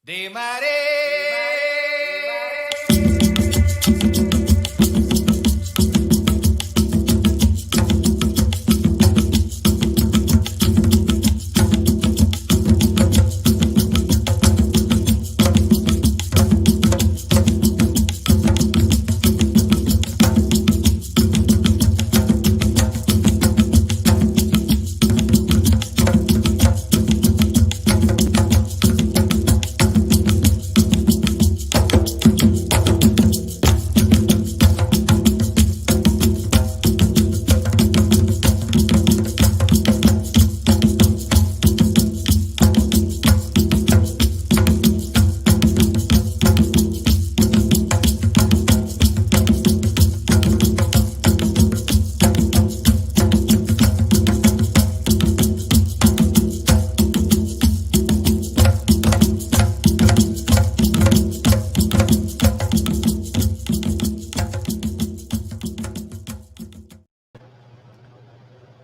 Dimah.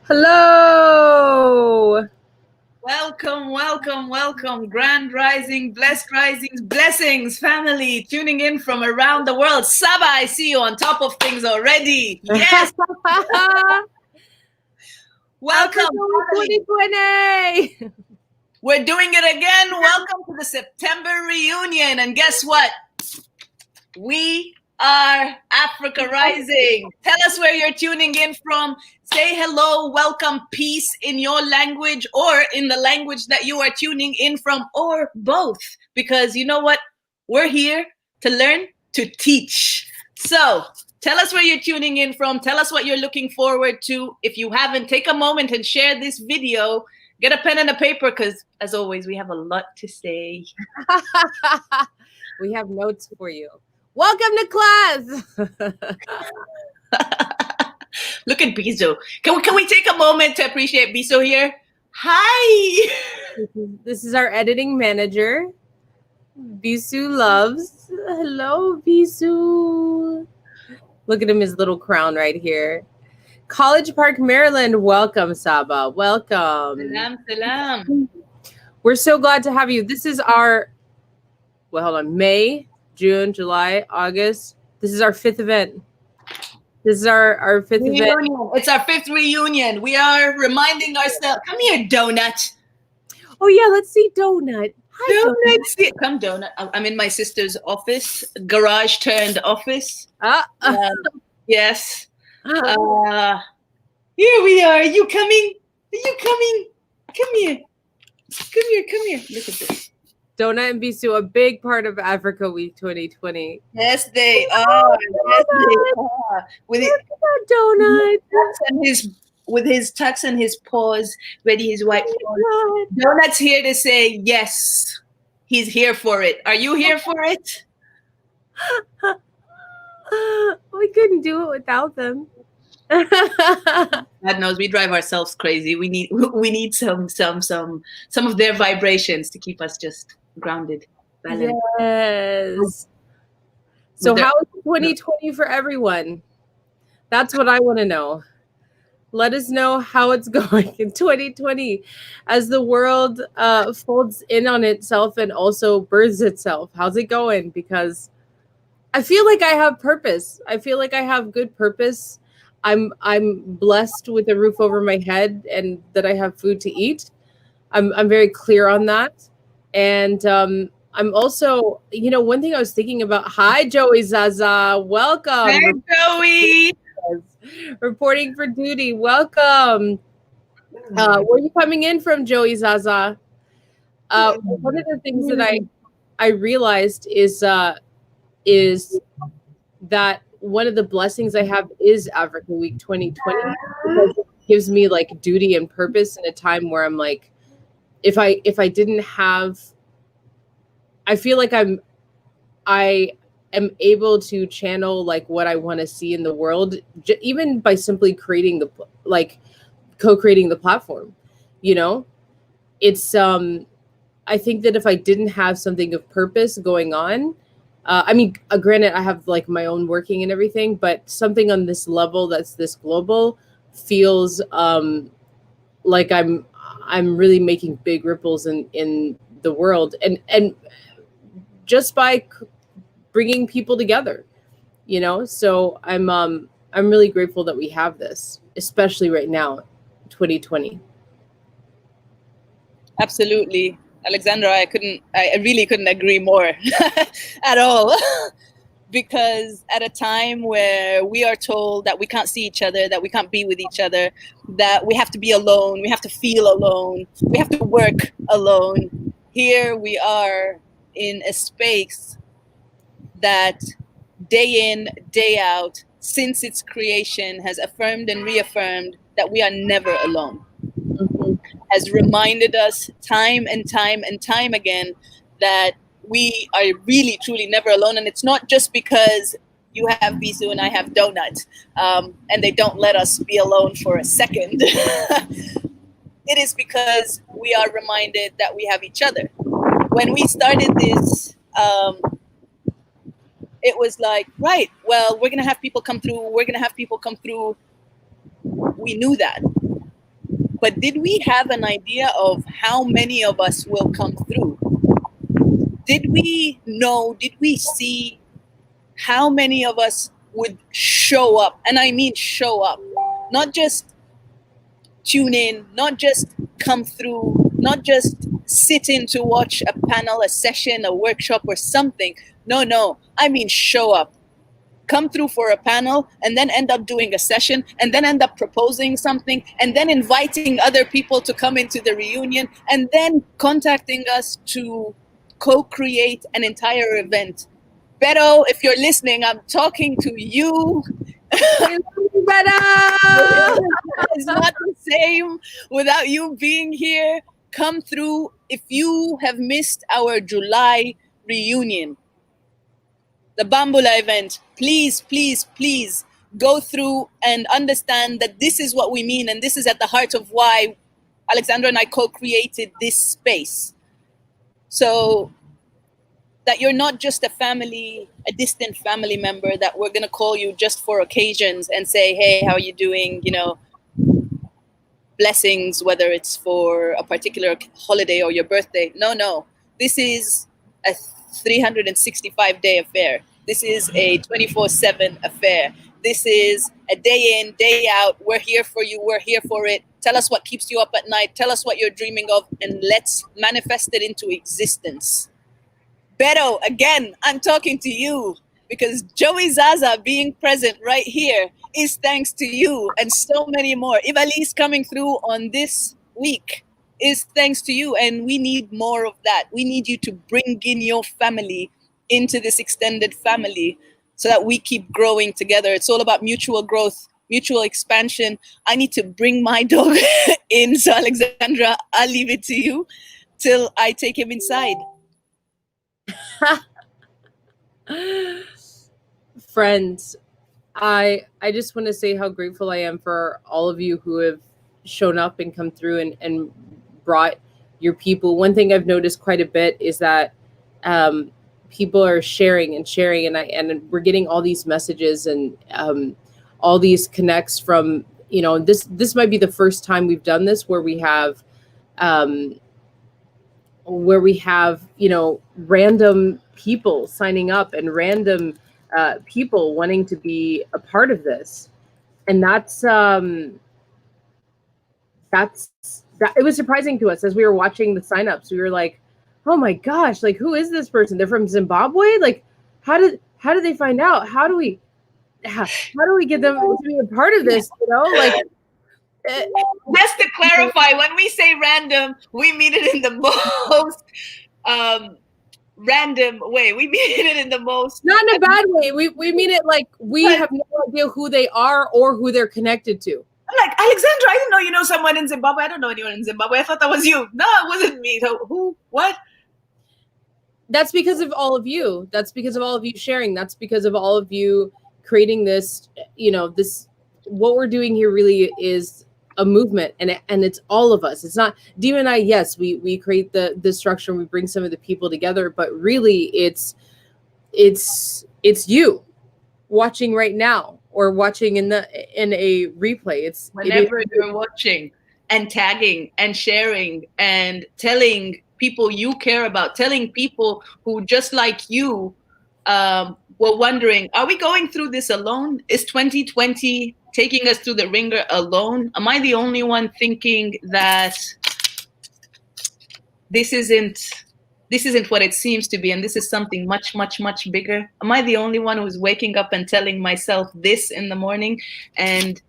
Hello. Welcome. Grand rising, blessed risings, blessings, family tuning in from around the world. Saba, I see you on top of things already. Yes. Welcome. 2020. We're doing it again. Welcome to the September reunion. And guess what? We are Africa Rising. Tell us where you're tuning in from. Say hello, welcome, peace in your language or in the language that you are tuning in from, or both. Because you know what? We're here to learn, to teach. So tell us where you're tuning in from. Tell us what you're looking forward to. If you haven't, take a moment and share this video. Get a pen and a paper because, as always, we have a lot to say. We have notes for you. Welcome to class. Look at Biso. Can we take a moment to appreciate Biso here? Hi. This is our editing manager. Bisu loves. Hello, Bisu. Look at him, his little crown right here. College Park, Maryland. Welcome, Saba. Welcome. Salam. We're so glad to have you. This is our, May, June, July, August. This is our fifth event. This is our fifth event. It's our fifth reunion. We are reminding ourselves. Come here, Donut. Oh, yeah. Let's see Donut. Hi, Donut. Come, Donut. I'm in my sister's office, garage turned office. Yes. Here we are. Are you coming? Come here. Look at this. Donut and Bisu, a big part of Africa Week 2020. Yes, they are. With Donut. With his tucks and his paws, ready his white paws. Donut's here to say yes. He's here for it. Are you here for it? We couldn't do it without them. God knows we drive ourselves crazy. We need some of their vibrations to keep us just grounded. Balanced. Yes. So how is 2020 for everyone? That's what I want to know. Let us know how it's going in 2020 as the world folds in on itself and also births itself. How's it going? Because I feel like I have purpose. I feel like I have good purpose. I'm blessed with a roof over my head and that I have food to eat. I'm very clear on that. And I'm also, one thing I was thinking about. Hi, Joey Zaza. Welcome. Hi, Joey. Reporting for duty. Welcome. Where are you coming in from, Joey Zaza? One of the things that I realized is that one of the blessings I have is Africa Week 2020 because it gives me like duty and purpose in a time where I'm like, if I didn't have, I feel like I am able to channel like what I want to see in the world, even by simply creating co-creating the platform. It's I think that if I didn't have something of purpose going on, granted I have like my own working and everything, but something on this level that's this global feels like I'm really making big ripples in the world. And just by bringing people together, so I'm really grateful that we have this, especially right now, 2020. Absolutely. Alexandra, I really couldn't agree more at all. Because at a time where we are told that we can't see each other, that we can't be with each other, that we have to be alone, we have to feel alone, we have to work alone, here we are in a space that day in, day out, since its creation, has affirmed and reaffirmed that we are never alone. Mm-hmm. Has reminded us time and time and time again that we are really, truly never alone. And it's not just because you have Bisu and I have Donut, and they don't let us be alone for a second. It is because we are reminded that we have each other. When we started this, it was like, right, well, we're going to have people come through. We're going to have people come through. We knew that. But did we have an idea of how many of us will come through? Did we know, did we see how many of us would show up? And I mean show up, not just tune in, not just come through, not just sit in to watch a panel, a session, a workshop or something. No, I mean show up. Come through for a panel and then end up doing a session and then end up proposing something and then inviting other people to come into the reunion and then contacting us to co-create an entire event. Beto, if you're listening, I'm talking to you. Beto! It's not the same without you being here. Come through. If you have missed our July reunion, the Bambula event, please, please, please go through and understand that this is what we mean. And this is at the heart of why Alexandra and I co-created this space. So that you're not just a family, a distant family member that we're going to call you just for occasions and say, hey, how are you doing? Blessings, whether it's for a particular holiday or your birthday. No. This is a 365-day affair. This is a 24/7 affair. This is a day in, day out. We're here for you. We're here for it. Tell us what keeps you up at night. Tell us what you're dreaming of, and let's manifest it into existence. Beto, again, I'm talking to you because Joey Zaza being present right here is thanks to you and so many more. Ivali's coming through on this week is thanks to you, and we need more of that. We need you to bring in your family into this extended family so that we keep growing together. It's all about mutual growth, mutual expansion. I need to bring my dog in. So Alexandra, I'll leave it to you till I take him inside. Friends, I just want to say how grateful I am for all of you who have shown up and come through and brought your people. One thing I've noticed quite a bit is that people are sharing and we're getting all these messages and all these connects from, this might be the first time we've done this where we have random people signing up and random people wanting to be a part of this. And it was surprising to us as we were watching the signups. We were like, oh my gosh, like, who is this person? They're from Zimbabwe? Like, how did they find out? How do we get them to be a part of this? Just to clarify, when we say random, we mean it in the most random way. We mean it in the most... Not in a bad way. We mean it like we have no idea who they are or who they're connected to. I'm like, Alexandra, I didn't know you know someone in Zimbabwe. I don't know anyone in Zimbabwe. I thought that was you. No, it wasn't me. So who? What? That's because of all of you. That's because of all of you sharing. That's because of all of you creating this, this, what we're doing here really is a movement, and it's all of us. It's not Dimah and I. Yes, we create the structure and we bring some of the people together, but really it's you watching right now or watching in a replay. It's whenever you're watching and tagging and sharing and telling people you care about, telling people who just like you were wondering, are we going through this alone? Is 2020 taking us through the ringer alone? Am I the only one thinking that this isn't what it seems to be, and this is something much, much, much bigger? Am I the only one who's waking up and telling myself this in the morning? And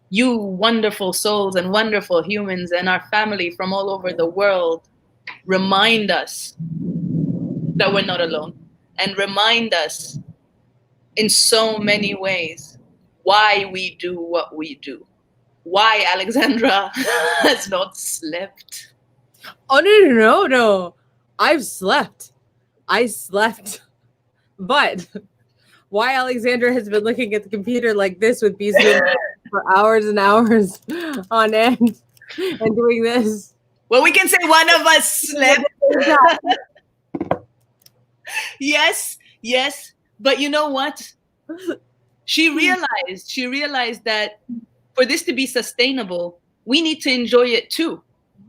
you wonderful souls and wonderful humans and our family from all over the world remind us that we're not alone, and remind us in so many ways why we do what we do. Why Alexandra has not slept. Oh, no. I've slept. I slept. But why Alexandra has been looking at the computer like this with these for hours and hours on end and doing this. Well, we can say one of us slept. Yes. But you know what? She realized that for this to be sustainable, we need to enjoy it too.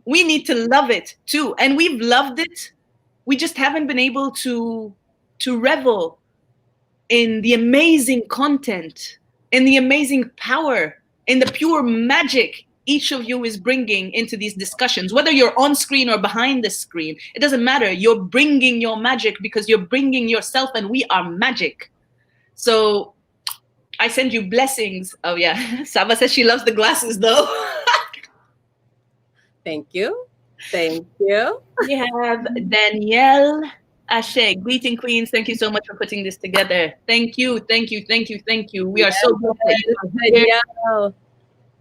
We need to love it too. And we've loved it. We just haven't been able to revel in the amazing content, in the amazing power, in the pure magic each of you is bringing into these discussions. Whether you're on screen or behind the screen, it doesn't matter. You're bringing your magic because you're bringing yourself, and we are magic. So I send you blessings. Oh yeah, Saba says she loves the glasses though. Thank you. We have Danielle Ashe, greeting queens. Thank you so much for putting this together. Thank you. We are so glad that you are here.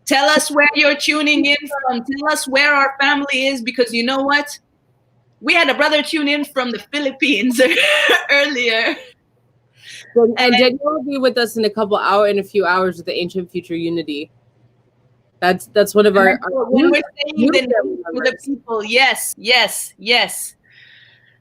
Tell us where you're tuning in from. Tell us where our family is, because you know what? We had a brother tune in from the Philippines earlier. And Danielle will be with us in a few hours with the Ancient Future Unity. That's one of our when we're saying the people. Yes.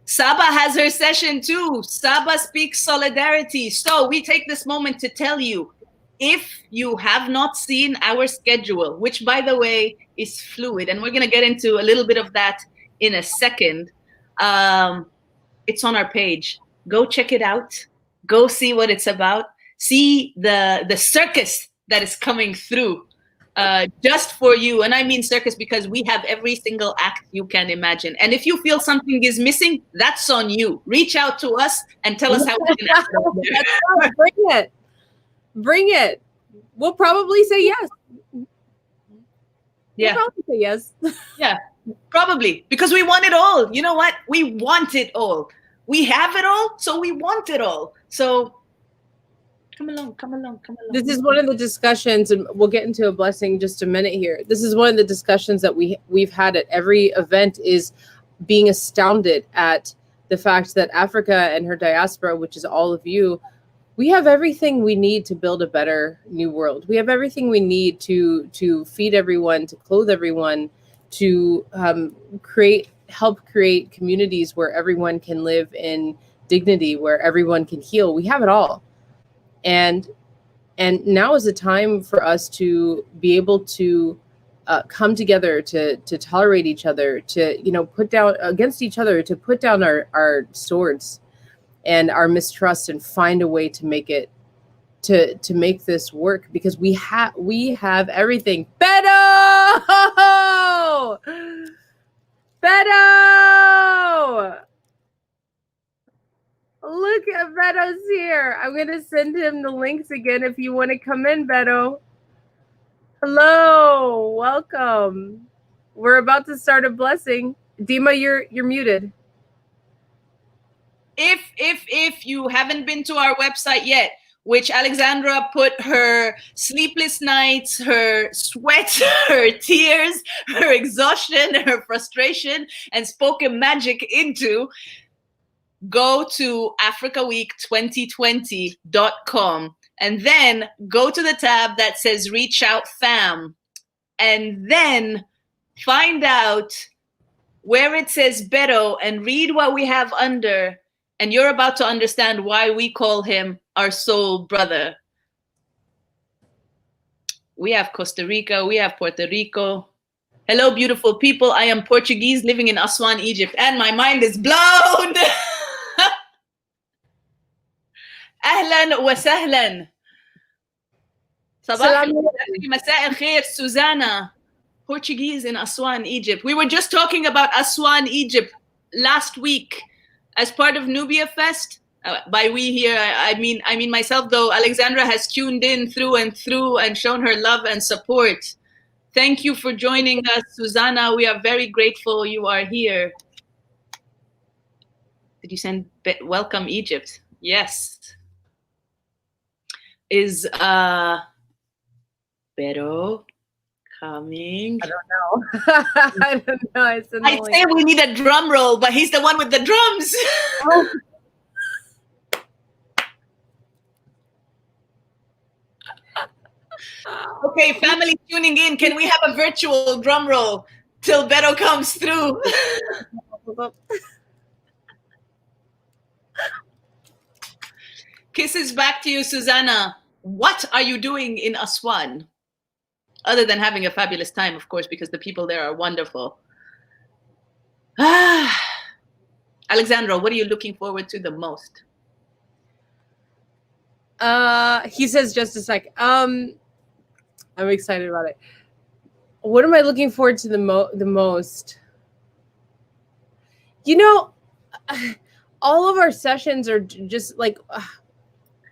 Saba has her session too. Saba speaks solidarity. So we take this moment to tell you, if you have not seen our schedule, which by the way is fluid, and we're going to get into a little bit of that in a second, it's on our page. Go check it out. Go see what it's about. See the circus that is coming through just for you. And I mean circus because we have every single act you can imagine. And if you feel something is missing, that's on you. Reach out to us and tell us how we can act out there. Bring it. We'll probably say yes. Yeah. We'll probably say yes. Yeah, probably. Because we want it all. You know what? We want it all. We have it all, so we want it all. So come along. This is one of the discussions, and we'll get into a blessing in just a minute here. This is one of the discussions that we've had at every event, is being astounded at the fact that Africa and her diaspora, which is all of you, we have everything we need to build a better new world. We have everything we need to feed everyone, to clothe everyone, to help create communities where everyone can live in dignity, where everyone can heal. We have it all. And now is a time for us to be able to come together, to tolerate each other, to put down against each other, to put down our swords and our mistrust, and find a way to make it to make this work, because we have everything. Beto! Look at Beto's here. I'm going to send him the links again if you want to come in, Beto. Hello, welcome. We're about to start a blessing. Dimah, you're muted. If you haven't been to our website yet, which Alexandra put her sleepless nights, her sweat, her tears, her exhaustion, her frustration, and spoken magic into, go to africaweek2020.com and then go to the tab that says Reach Out Fam, and then find out where it says Beto and read what we have under, and you're about to understand why we call him our soul brother. We have Costa Rica, we have Puerto Rico, Hello, beautiful people. I am Portuguese living in Aswan, Egypt, and my mind is blown. أهلا وسهلا. صباح مساء الخير, Susanna. Portuguese in Aswan, Egypt. We were just talking about Aswan, Egypt last week as part of Nubia Fest. By we here, I mean myself, though. Alexandra has tuned in through and through and shown her love and support. Thank you for joining us, Susanna. We are very grateful you are here. Did you send welcome Egypt? Yes. Is Pero coming? I don't know. I don't know. I say we need a drum roll, but he's the one with the drums. Oh. Okay, family tuning in, can we have a virtual drum roll till Beto comes through? Kisses back to you, Susanna. What are you doing in Aswan? Other than having a fabulous time, of course, because the people there are wonderful. Alexandra, what are you looking forward to the most? He says just a sec. I'm excited about it. What am I looking forward to the most? You know, all of our sessions are just like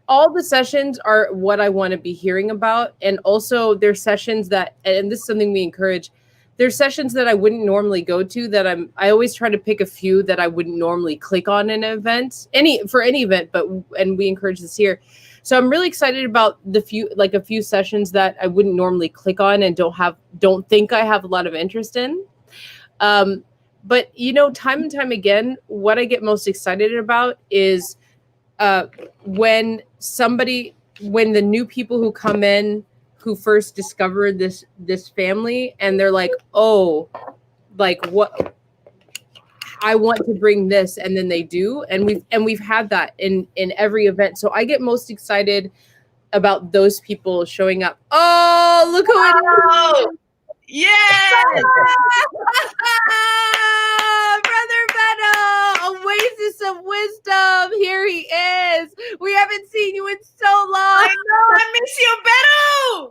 all the sessions are what I want to be hearing about. And also there's sessions that, and this is something we encourage, there's sessions that I wouldn't normally go to that I always try to pick a few that I wouldn't normally click on in an event, for any event, and we encourage this here. So I'm really excited about a few sessions that I wouldn't normally click on and don't think I have a lot of interest in. But you know, time and time again, what I get most excited about is when the new people who come in who first discovered this family and they're like, oh, like what, I want to bring this, and then they do, and we've had that in every event. So I get most excited about those people showing up. Oh, look who it is! Yes! Brother Beto, oasis of wisdom. Here he is. We haven't seen you in so long. I know, I miss you, Beto.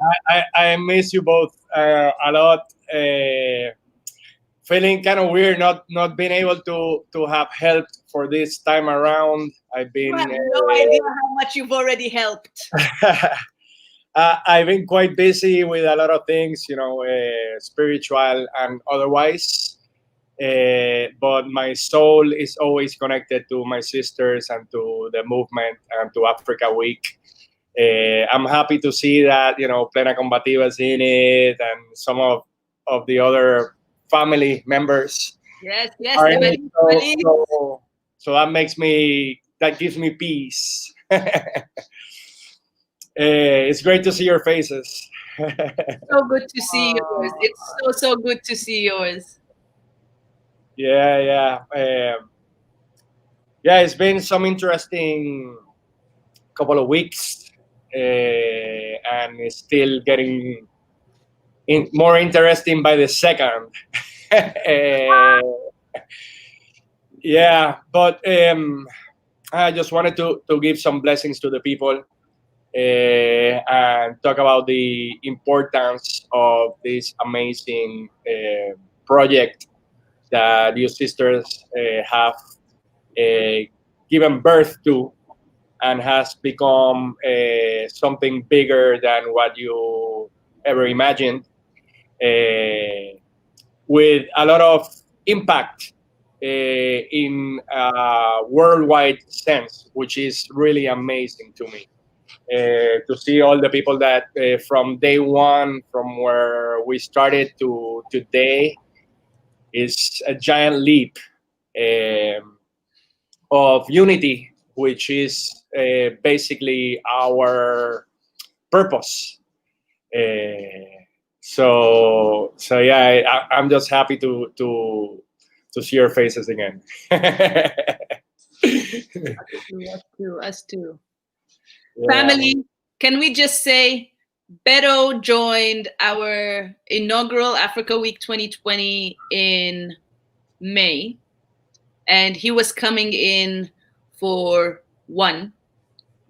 I miss you both a lot. Feeling kind of weird not being able to have helped for this time around. I've been you have no idea how much you've already helped. I've been quite busy with a lot of things, you know, spiritual and otherwise. But my soul is always connected to my sisters and to the movement and to Africa Week. I'm happy to see that, you know, Plena Combativa is in it, and some of the other family members. Yes. So that gives me peace. It's great to see your faces. So good to see yours. It's so good to see yours. Yeah. It's been some interesting couple of weeks, and it's still getting more interesting by the second. But I just wanted to give some blessings to the people and talk about the importance of this amazing project that you sisters have given birth to, and has become something bigger than what you ever imagined, with a lot of impact in a worldwide sense, which is really amazing to me. To see all the people that from day one, from where we started to today, is a giant leap of unity, which is basically our purpose. So yeah, I'm just happy to see your faces again. Us too. Yeah. Family, can we just say Beto joined our inaugural Africa Week 2020 in May, and he was coming in for one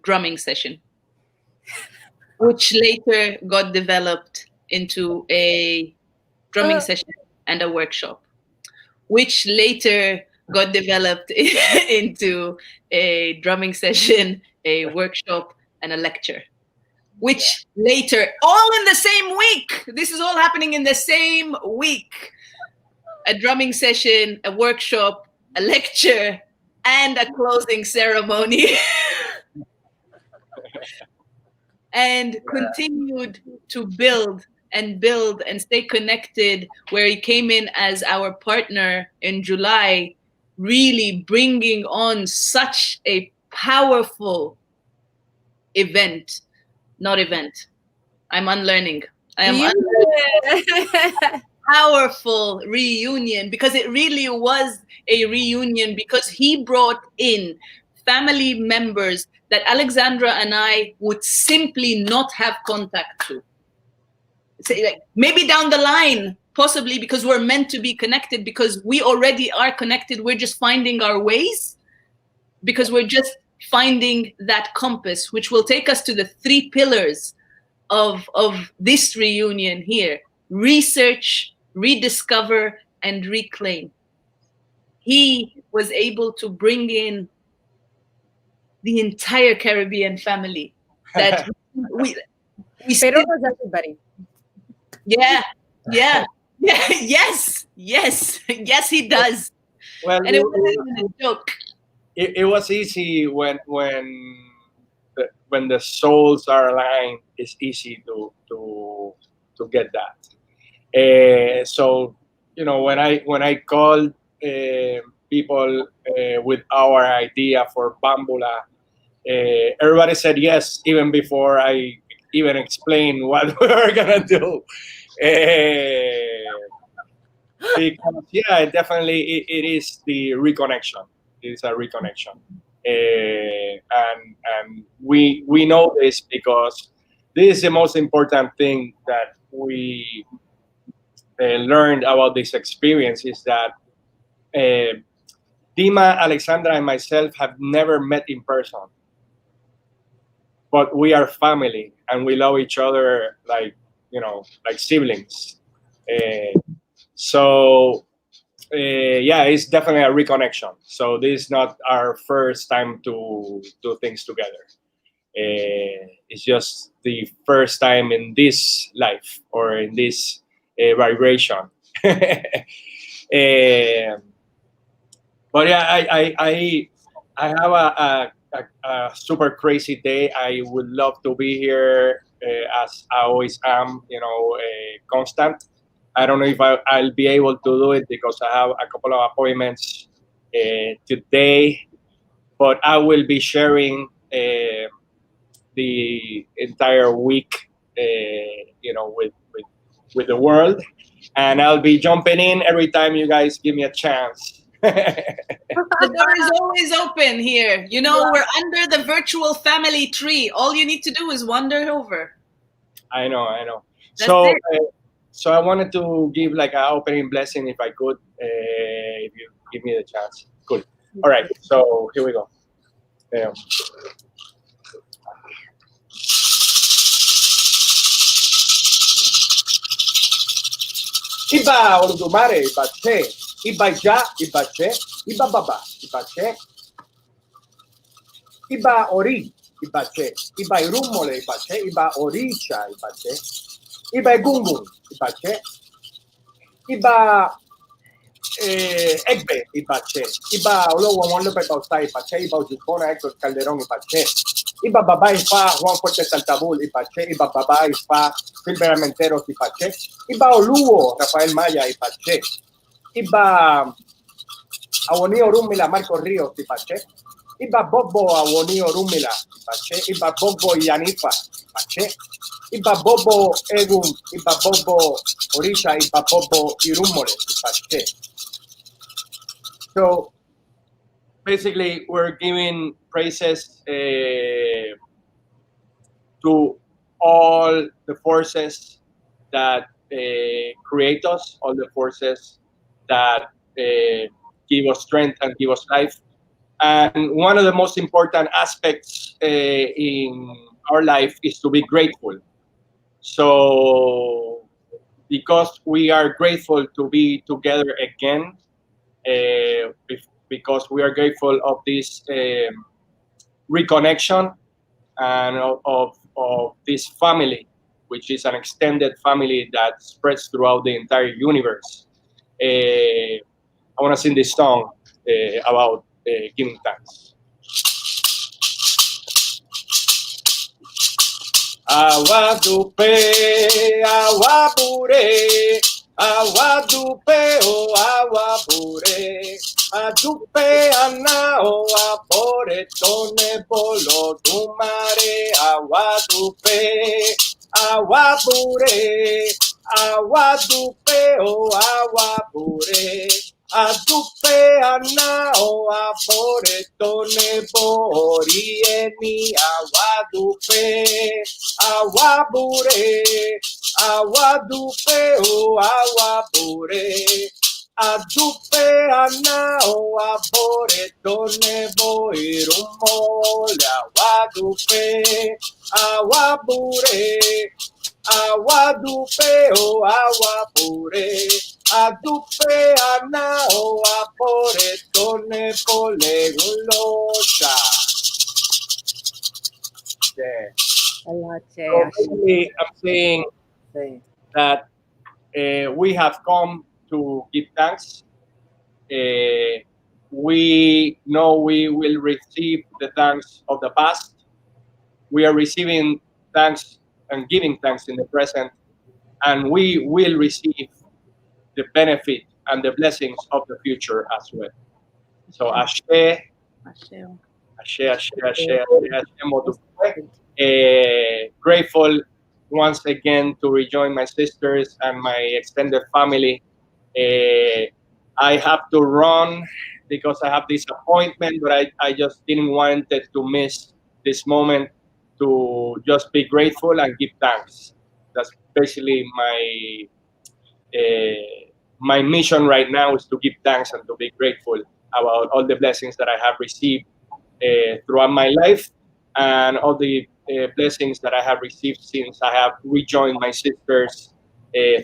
drumming session, which later got developed into a drumming session and a workshop, which later got developed into a drumming session, a workshop, and a lecture, which later, all in the same week, this is all happening in the same week, a drumming session, a workshop, a lecture, and a closing ceremony. And continued to build and stay connected, where he came in as our partner in July, really bringing on such a powerful event. Not event. I'm unlearning. I am unlearning. Powerful reunion, because it really was a reunion, because he brought in family members that Alexandra and I would simply not have contact to. Say, like, maybe down the line, possibly, because we're meant to be connected, because we already are connected. We're just finding our ways, because we're just finding that compass, which will take us to the 3 pillars of this reunion here: research, rediscover, and reclaim. He was able to bring in the entire Caribbean family that we Pero was everybody. yeah, yes, he does. Well, And it wasn't even a joke. It was easy when the souls are aligned. It's easy to get that. So when I called people with our idea for Bambula, everybody said yes, even before I even explained what we were gonna do. Because definitely it is the reconnection. It is a reconnection, and we know this because this is the most important thing that we learned about this experience, is that Dimah, Alexandra, and myself have never met in person, but we are family and we love each other like siblings. So it's definitely a reconnection. So this is not our first time to do things together. It's just the first time in this life, or in this vibration. But I have a super crazy day. I would love to be here, as I always am, constant. I don't know if I'll be able to do it, because I have a couple of appointments today, but I will be sharing the entire week, with the world, and I'll be jumping in every time you guys give me a chance. The door is always open here. We're under the virtual family tree. All you need to do is wander over. I know. That's it. So I wanted to give like an opening blessing, if I could, if you give me the chance. Cool. All right. So here we go. Iba Oludumare, Ibache, Iba Ja, Ibache, Iba Baba, Ibache, Iba Ori, Ibache, Iba Irumole, Ibache, Iba Oricha, Ibache, Iba Egungun, Ibache, Iba Egbe, Ibache, Iba Olowo Monlope Pausta, Ibache, Iba Ojukona, Héctor Calderón, Ibache, Iba Baba Ifa, Juan Fuerte Saltabul, Ipache, Iba Baba Ifa, Silvera Menteros, Ipache, Iba Oluo, Rafael Maya, Ipache, Iba Awonio Rumila, Marcos Ríos, Ipache, Iba Bobo Awonio Rumila, Ipache, Iba Bobo Yanifa, Ipache, Iba Bobo Egun, Iba Bobo Orisha, Iba Bobo Irumore, Ipache. So basically, we're giving praises to all the forces that create us, all the forces that give us strength and give us life. And one of the most important aspects in our life is to be grateful. So, because we are grateful to be together again, because we are grateful of this reconnection and of this family, which is an extended family that spreads throughout the entire universe. I want to sing this song about giving thanks. Awa dupe, awa bure, awa dupe, oh awa bure, a dupe anao apore tone bolo dumare, awa dupe, awa bure, awa dupe, oh awa bure. Adupe anao apore tone bori eni awadupe awabure awadupe o awabure adupe anao apore tone boirumole awadupe awabure awadupe o awabure adupe anao apore tone pole gulosa. Yeah. So basically, I'm saying that we have come to give thanks. We know we will receive the thanks of the past. We are receiving thanks and giving thanks in the present, and we will receive the benefit and the blessings of the future as well. So, Ashe, grateful once again to rejoin my sisters and my extended family. I have to run because I have this appointment, but I just didn't want it to miss this moment to just be grateful and give thanks. That's basically my mission right now is to give thanks and to be grateful about all the blessings that I have received throughout my life and all the blessings that I have received since I have rejoined my sisters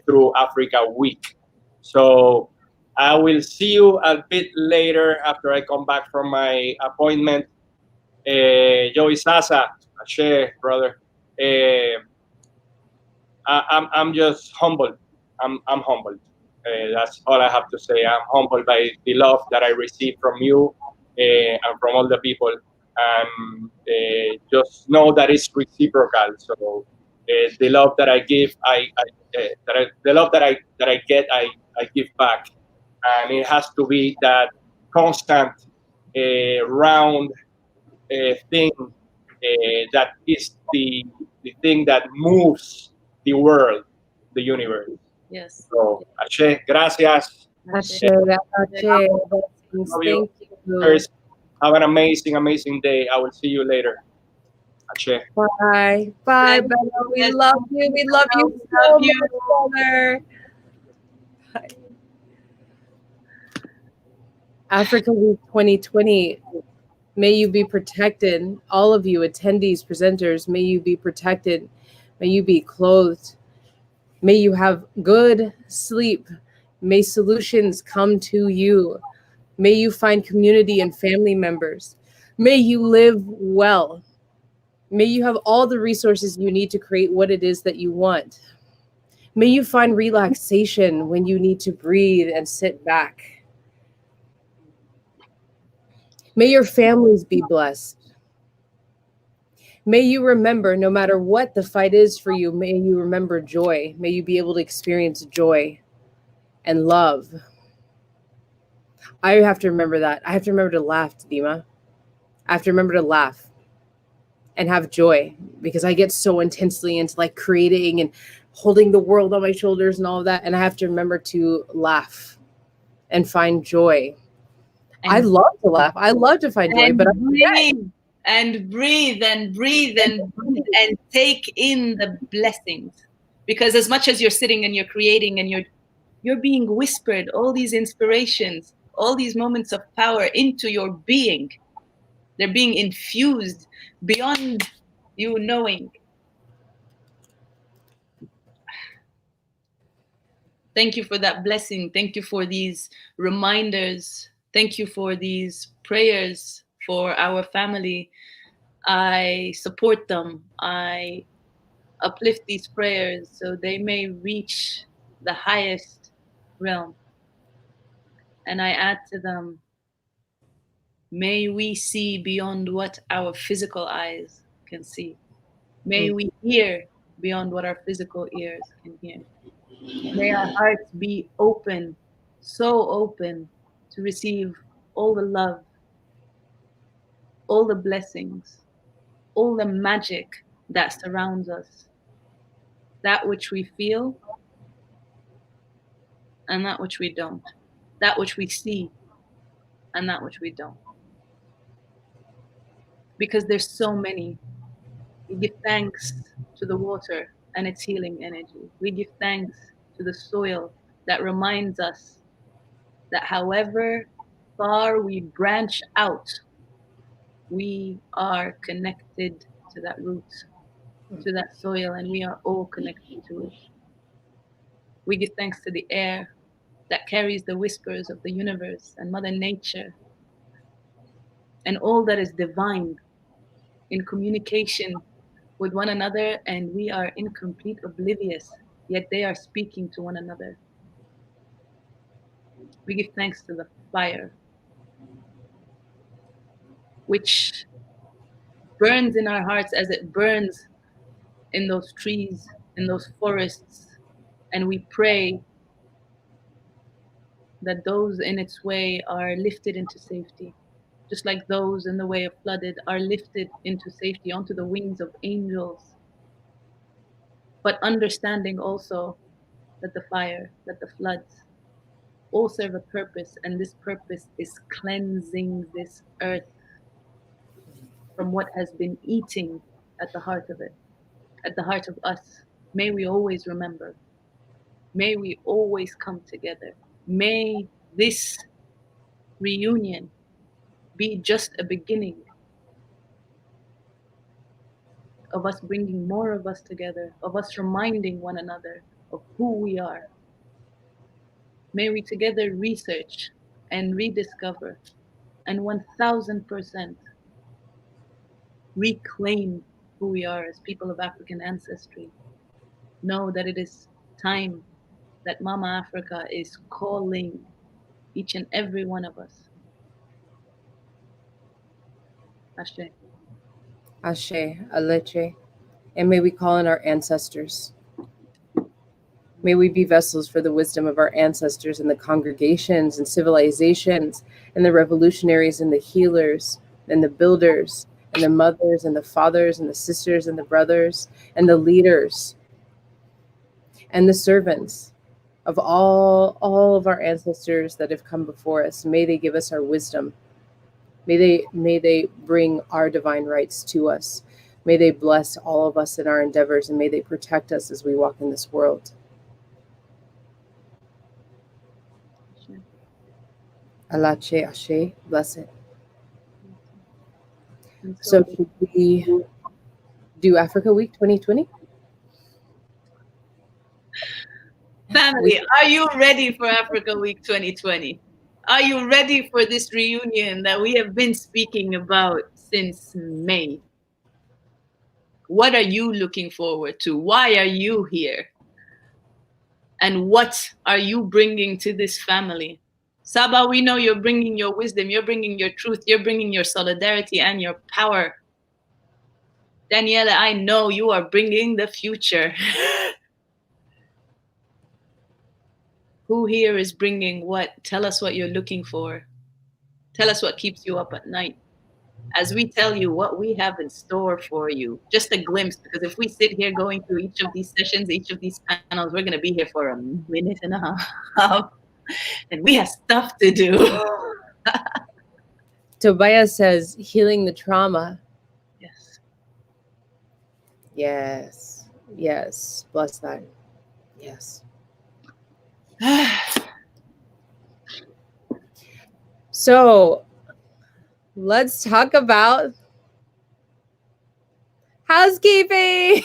through Africa Week. So I will see you a bit later after I come back from my appointment. Joey Sasa, Ashe, brother. I'm just humbled. I'm humbled. That's all I have to say. I'm humbled by the love that I receive from you and from all the people. And just know that it's reciprocal. So the love that I give, the love that I get, I give back, and it has to be that constant, round thing that is the thing that moves the world, the universe. Yes. So, Ashe, gracias. Ashe, Love you. thank you. Have an amazing, amazing day. I will see you later. Ashe. Bye. Bye, Bella. We love you. We love you so much, brother. Africa Week 2020. May you be protected. All of you, attendees, presenters, may you be protected. May you be clothed. May you have good sleep. May solutions come to you. May you find community and family members. May you live well. May you have all the resources you need to create what it is that you want. May you find relaxation when you need to breathe and sit back. May your families be blessed. May you remember, no matter what the fight is for you, may you remember joy. May you be able to experience joy and love. I have to remember that. I have to remember to laugh, Dimah. I have to remember to laugh and have joy, because I get so intensely into like creating and holding the world on my shoulders and all of that. And I have to remember to laugh and find joy. I love to laugh. I love to find joy, but and breathe and breathe and breathe and take in the blessings. Because as much as you're sitting and you're creating and you're being whispered all these inspirations, all these moments of power into your being. They're being infused beyond you knowing. Thank you for that blessing. Thank you for these reminders. Thank you for these prayers for our family. I support them. I uplift these prayers so they may reach the highest realm. And I add to them, may we see beyond what our physical eyes can see. May we hear beyond what our physical ears can hear. May our hearts be open, so open to receive all the love, all the blessings, all the magic that surrounds us, that which we feel and that which we don't, that which we see and that which we don't. Because there's so many. We give thanks to the water and its healing energy. We give thanks to the soil that reminds us that however far we branch out, we are connected to that root, to that soil, and we are all connected to it. We give thanks to the air that carries the whispers of the universe and Mother Nature and all that is divine in communication with one another, and we are in complete oblivious, yet they are speaking to one another. We give thanks to the fire, which burns in our hearts as it burns in those trees, in those forests, and we pray that those in its way are lifted into safety, just like those in the way of flooded are lifted into safety onto the wings of angels. But understanding also that the fire, that the floods all serve a purpose, and this purpose is cleansing this earth from what has been eating at the heart of it, at the heart of us. May we always remember. May we always come together. May this reunion be just a beginning of us bringing more of us together, of us reminding one another of who we are. May we together research and rediscover and 1000% reclaim who we are as people of African ancestry. Know that it is time that Mama Africa is calling each and every one of us. Ashe. Ashe, Aleche, and may we call in our ancestors. May we be vessels for the wisdom of our ancestors and the congregations and civilizations and the revolutionaries and the healers and the builders and the mothers and the fathers and the sisters and the brothers and the leaders and the servants of all of our ancestors that have come before us. May they give us our wisdom. May they bring our divine rights to us. May they bless all of us in our endeavors, and may they protect us as we walk in this world. Alache, Ashe, bless it. So should we do Africa Week 2020? Family, are you ready for Africa Week 2020? Are you ready for this reunion that we have been speaking about since May? What are you looking forward to? Why are you here? And what are you bringing to this family? Saba, we know you're bringing your wisdom, you're bringing your truth, you're bringing your solidarity and your power. Daniela, I know you are bringing the future. Who here is bringing what? Tell us what you're looking for. Tell us what keeps you up at night. As we tell you what we have in store for you, just a glimpse, because if we sit here going through each of these sessions, each of these panels, we're going to be here for a minute and a half. And we have stuff to do. Tobias says, healing the trauma Yes. Yes. Bless that. Yes. So let's talk about housekeeping.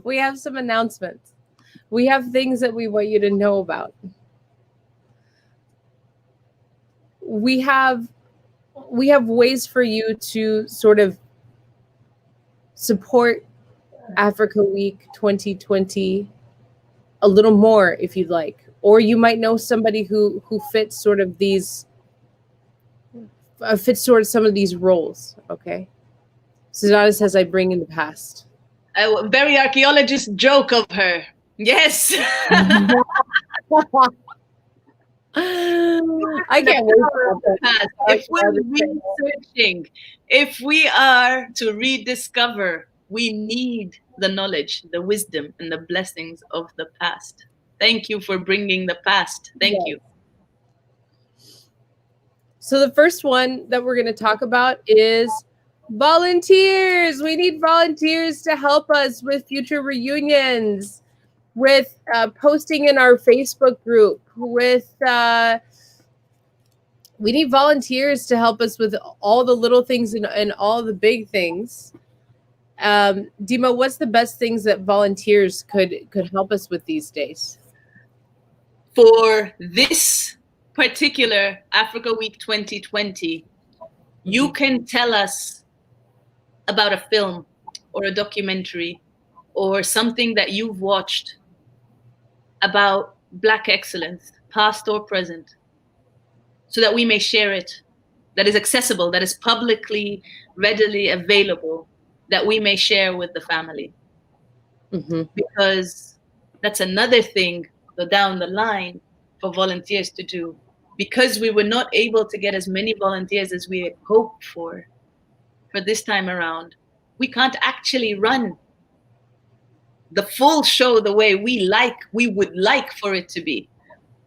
We have some announcements. We have things that we want you to know about. We have ways for you to sort of support Africa Week 2020 a little more if you'd like, or you might know somebody who fits sort of these fits sort of some of these roles. Okay, Susanna says I bring in the past. A very archaeologist joke of her. Yes. I can't wait for that. If we're researching, if we are to rediscover, we need the knowledge, the wisdom, and the blessings of the past. Thank you for bringing the past. Thank you. So the first one that we're going to talk about is volunteers. We need volunteers to help us with future reunions, with posting in our Facebook group, with we need volunteers to help us with all the little things and all the big things. Dimah, what's the best things that volunteers could help us with these days? For this particular Africa Week 2020, you can tell us about a film or a documentary or something that you've watched about Black excellence, past or present, so that we may share it, that is accessible, that is publicly, readily available, that we may share with the family. Mm-hmm. Because that's another thing down the line for volunteers to do. Because we were not able to get as many volunteers as we had hoped for this time around, we can't actually run the full show the way we would like for it to be.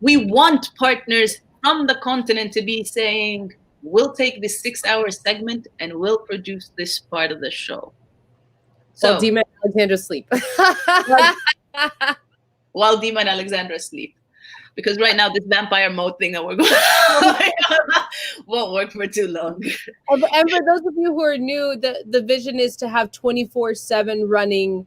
We want partners from the continent to be saying, we'll take this 6-hour segment and we'll produce this part of the show. So while Dimah and Alexandra sleep. While Dimah and Alexandra sleep. Because right now, this vampire mode thing that we're going won't work for too long. And for those of you who are new, the vision is to have 24/7 running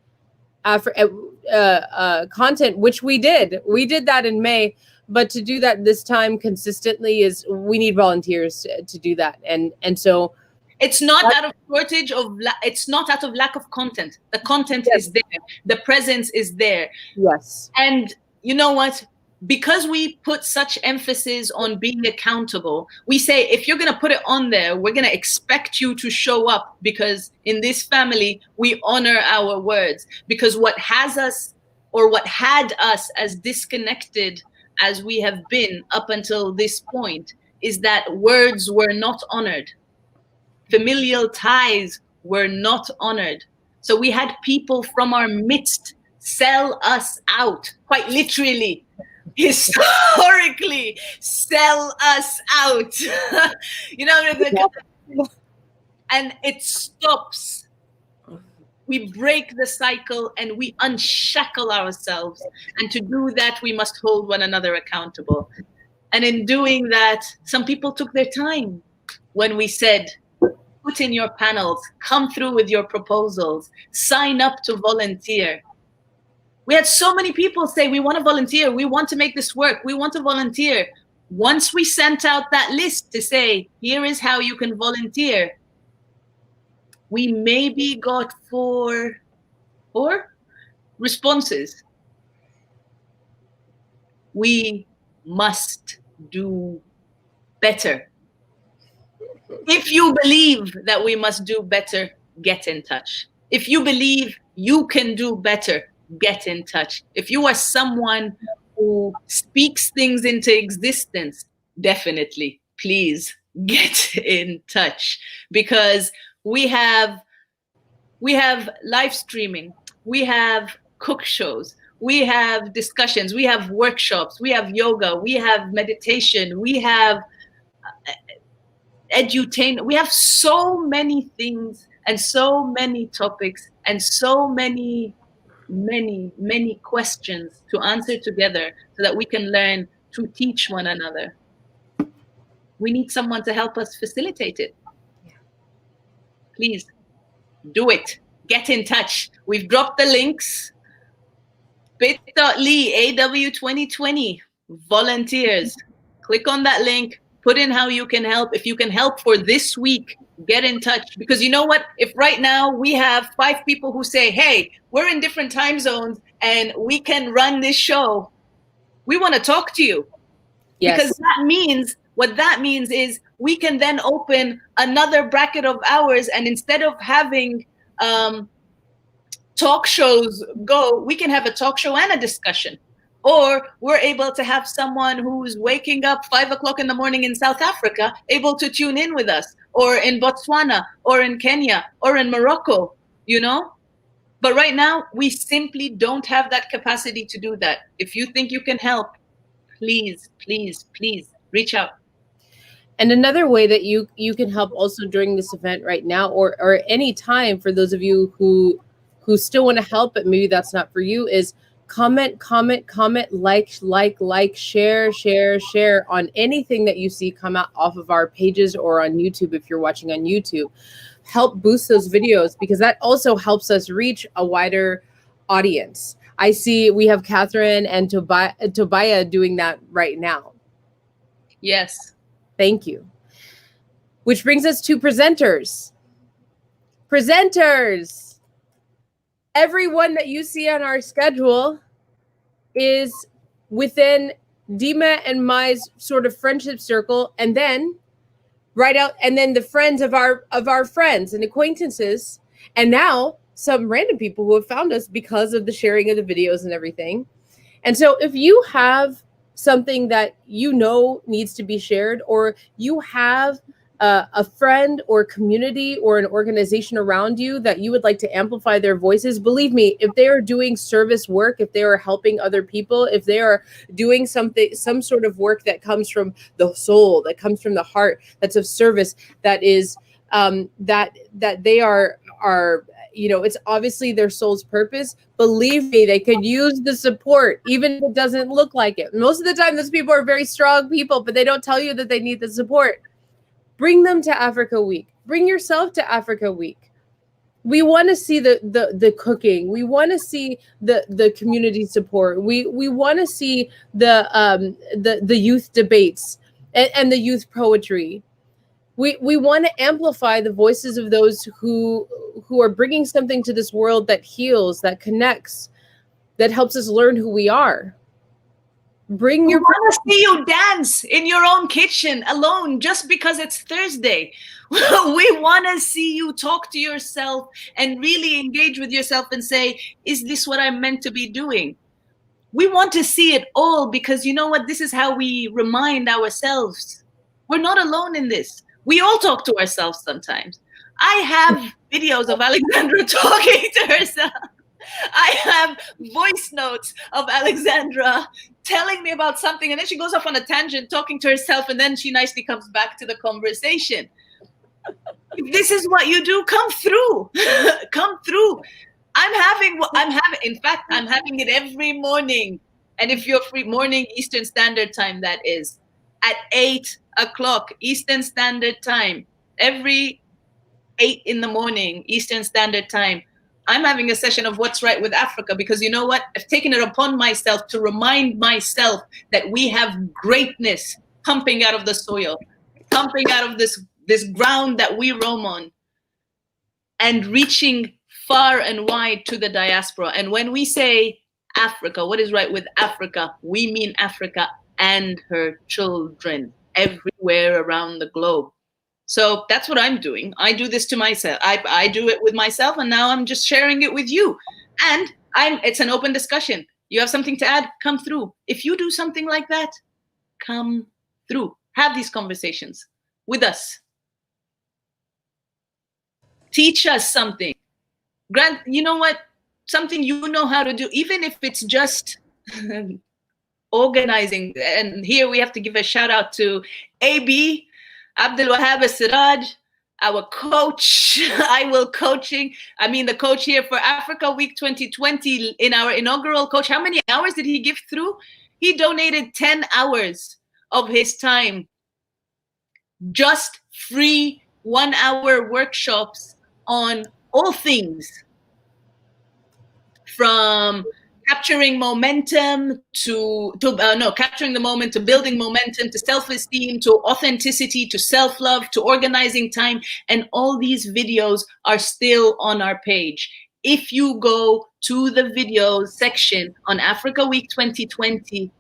content, which we did. We did that in May, but to do that this time consistently we need volunteers to do that. And so it's not out of shortage of. It's not out of lack of content. The content is there. The presence is there. Yes. And you know what? Because we put such emphasis on being accountable, we say, if you're going to put it on there, we're going to expect you to show up, because in this family, we honor our words. Because what has us, or what had us as disconnected as we have been up until this point, is that words were not honored. Familial ties were not honored. So we had people from our midst sell us out, quite literally. Historically, sell us out. You know, and it stops. We break the cycle and we unshackle ourselves. And to do that, we must hold one another accountable. And in doing that, some people took their time when we said, put in your panels, come through with your proposals, sign up to volunteer. We had so many people say, we want to volunteer. We want to make this work. We want to volunteer. Once we sent out that list to say, here is how you can volunteer, we maybe got four responses. We must do better. If you believe that we must do better, get in touch. If you believe you can do better, get in touch. If you are someone who speaks things into existence, definitely, please get in touch. Because we have live streaming, we have cook shows, we have discussions, we have workshops, we have yoga, we have meditation, we have edutainment. We have so many things and so many topics and so many questions to answer together so that we can learn to teach one another. We need someone to help us facilitate it. Please do it. Get in touch. We've dropped the links. bit.ly AW2020 volunteers. Click on that link. Put in how you can help. If you can help for this week, get in touch. Because you know what? If right now we have 5 people who say, hey, we're in different time zones and we can run this show, we want to talk to you. Yes. Because that means, what that means is we can then open another bracket of hours, and instead of having talk shows go, we can have a talk show and a discussion. Or we're able to have someone who's waking up 5 o'clock in the morning in South Africa able to tune in with us, or in Botswana, or in Kenya, or in Morocco, you know? But right now, we simply don't have that capacity to do that. If you think you can help, please, please, please reach out. And another way that you can help also during this event right now, or any time, for those of you who still want to help, but maybe that's not for you, is comment, like, share on anything that you see come out off of our pages or on YouTube if you're watching on YouTube. Help boost those videos, because that also helps us reach a wider audience. I see we have Catherine and Tobiah doing that right now. Yes. Thank you. Which brings us to presenters. Presenters. Everyone that you see on our schedule is within Dimah and my sort of friendship circle, and then the friends of our friends and acquaintances, and now some random people who have found us because of the sharing of the videos and everything. And so if you have something that you know needs to be shared, or you have a friend or community or an organization around you that you would like to amplify their voices, believe me, if they are doing service work, if they are helping other people, if they are doing some sort of work that comes from the soul, that comes from the heart, that's of service, that is that they are it's obviously their soul's purpose. Believe me, they could use the support, even if it doesn't look like it. Most of the time, those people are very strong people, but they don't tell you that they need the support. Bring them to Africa Week. Bring yourself to Africa Week. We want to see the cooking. We want to see the community support. We want to see the youth debates and the youth poetry. We want to amplify the voices of those who are bringing something to this world that heals, that connects, that helps us learn who we are. We want to see you dance in your own kitchen alone just because it's Thursday. We want to see you talk to yourself and really engage with yourself and say, is this what I'm meant to be doing? We want to see it all, because you know what? This is how we remind ourselves. We're not alone in this. We all talk to ourselves sometimes. I have videos of Alexandra talking to herself. I have voice notes of Alexandra telling me about something, and then she goes off on a tangent talking to herself, and then she nicely comes back to the conversation. If this is what you do, come through. Come through. In fact, I'm having it every morning. And if you're free, morning Eastern Standard Time, that is, at 8 o'clock Eastern Standard Time, every 8 in the morning Eastern Standard Time, I'm having a session of What's Right with Africa, because you know what? I've taken it upon myself to remind myself that we have greatness pumping out of the soil, pumping out of this ground that we roam on, and reaching far and wide to the diaspora. And when we say Africa, what is right with Africa, we mean Africa and her children everywhere around the globe. So that's what I'm doing. I do this to myself. I do it with myself, and now I'm just sharing it with you. And it's an open discussion. You have something to add, come through. If you do something like that, come through. Have these conversations with us. Teach us something. Grant, you know what? Something you know how to do, even if it's just organizing. And here we have to give a shout out to AB, Abdul Wahab Siraj, our coach. The coach here for Africa Week 2020 in our inaugural coach. How many hours did he give through? He donated 10 hours of his time, just free 1-hour workshops on all things, from capturing momentum to capturing the moment, to building momentum, to self-esteem, to authenticity, to self-love, to organizing time. And all these videos are still on our page. If you go to the videos section on Africa Week 2020,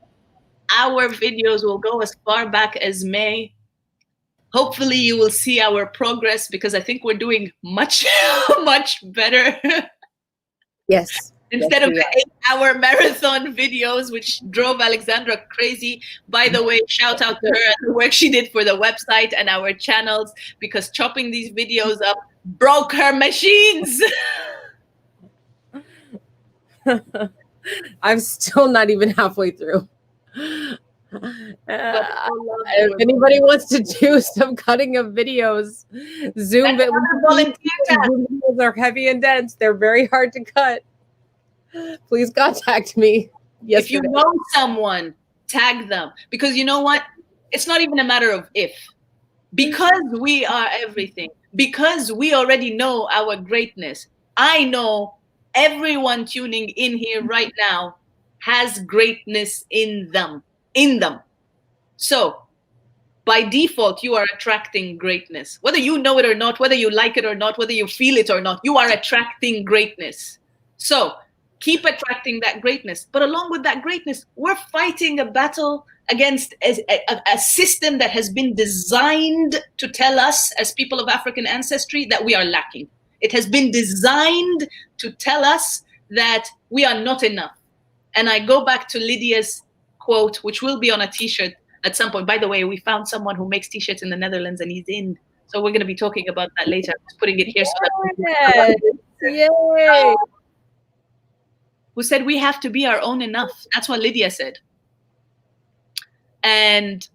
our videos will go as far back as May. Hopefully you will see our progress, because I think we're doing much, much better. Yes. Instead of the 8-hour marathon videos, which drove Alexandra crazy. By the way, shout out to her and the work she did for the website and our channels, because chopping these videos up broke her machines. I'm still not even halfway through. If anybody wants to do some cutting of videos, Zoom videos are heavy and dense. They're very hard to cut. Please contact me. If you know someone, tag them. Because you know what? It's not even a matter of if. Because we are everything. Because we already know our greatness. I know everyone tuning in here right now has greatness in them. So by default, you are attracting greatness. Whether you know it or not, whether you like it or not, whether you feel it or not, you are attracting greatness. So keep attracting that greatness. But along with that greatness, we're fighting a battle against a system that has been designed to tell us as people of African ancestry that we are lacking. It has been designed to tell us that we are not enough. And I go back to Lydia's quote, which will be on a t-shirt at some point. By the way, we found someone who makes t-shirts in the Netherlands, and he's in. So we're going to be talking about that later. I'm just putting it here. Yay! Who said we have to be our own enough. That's what Lydia said. And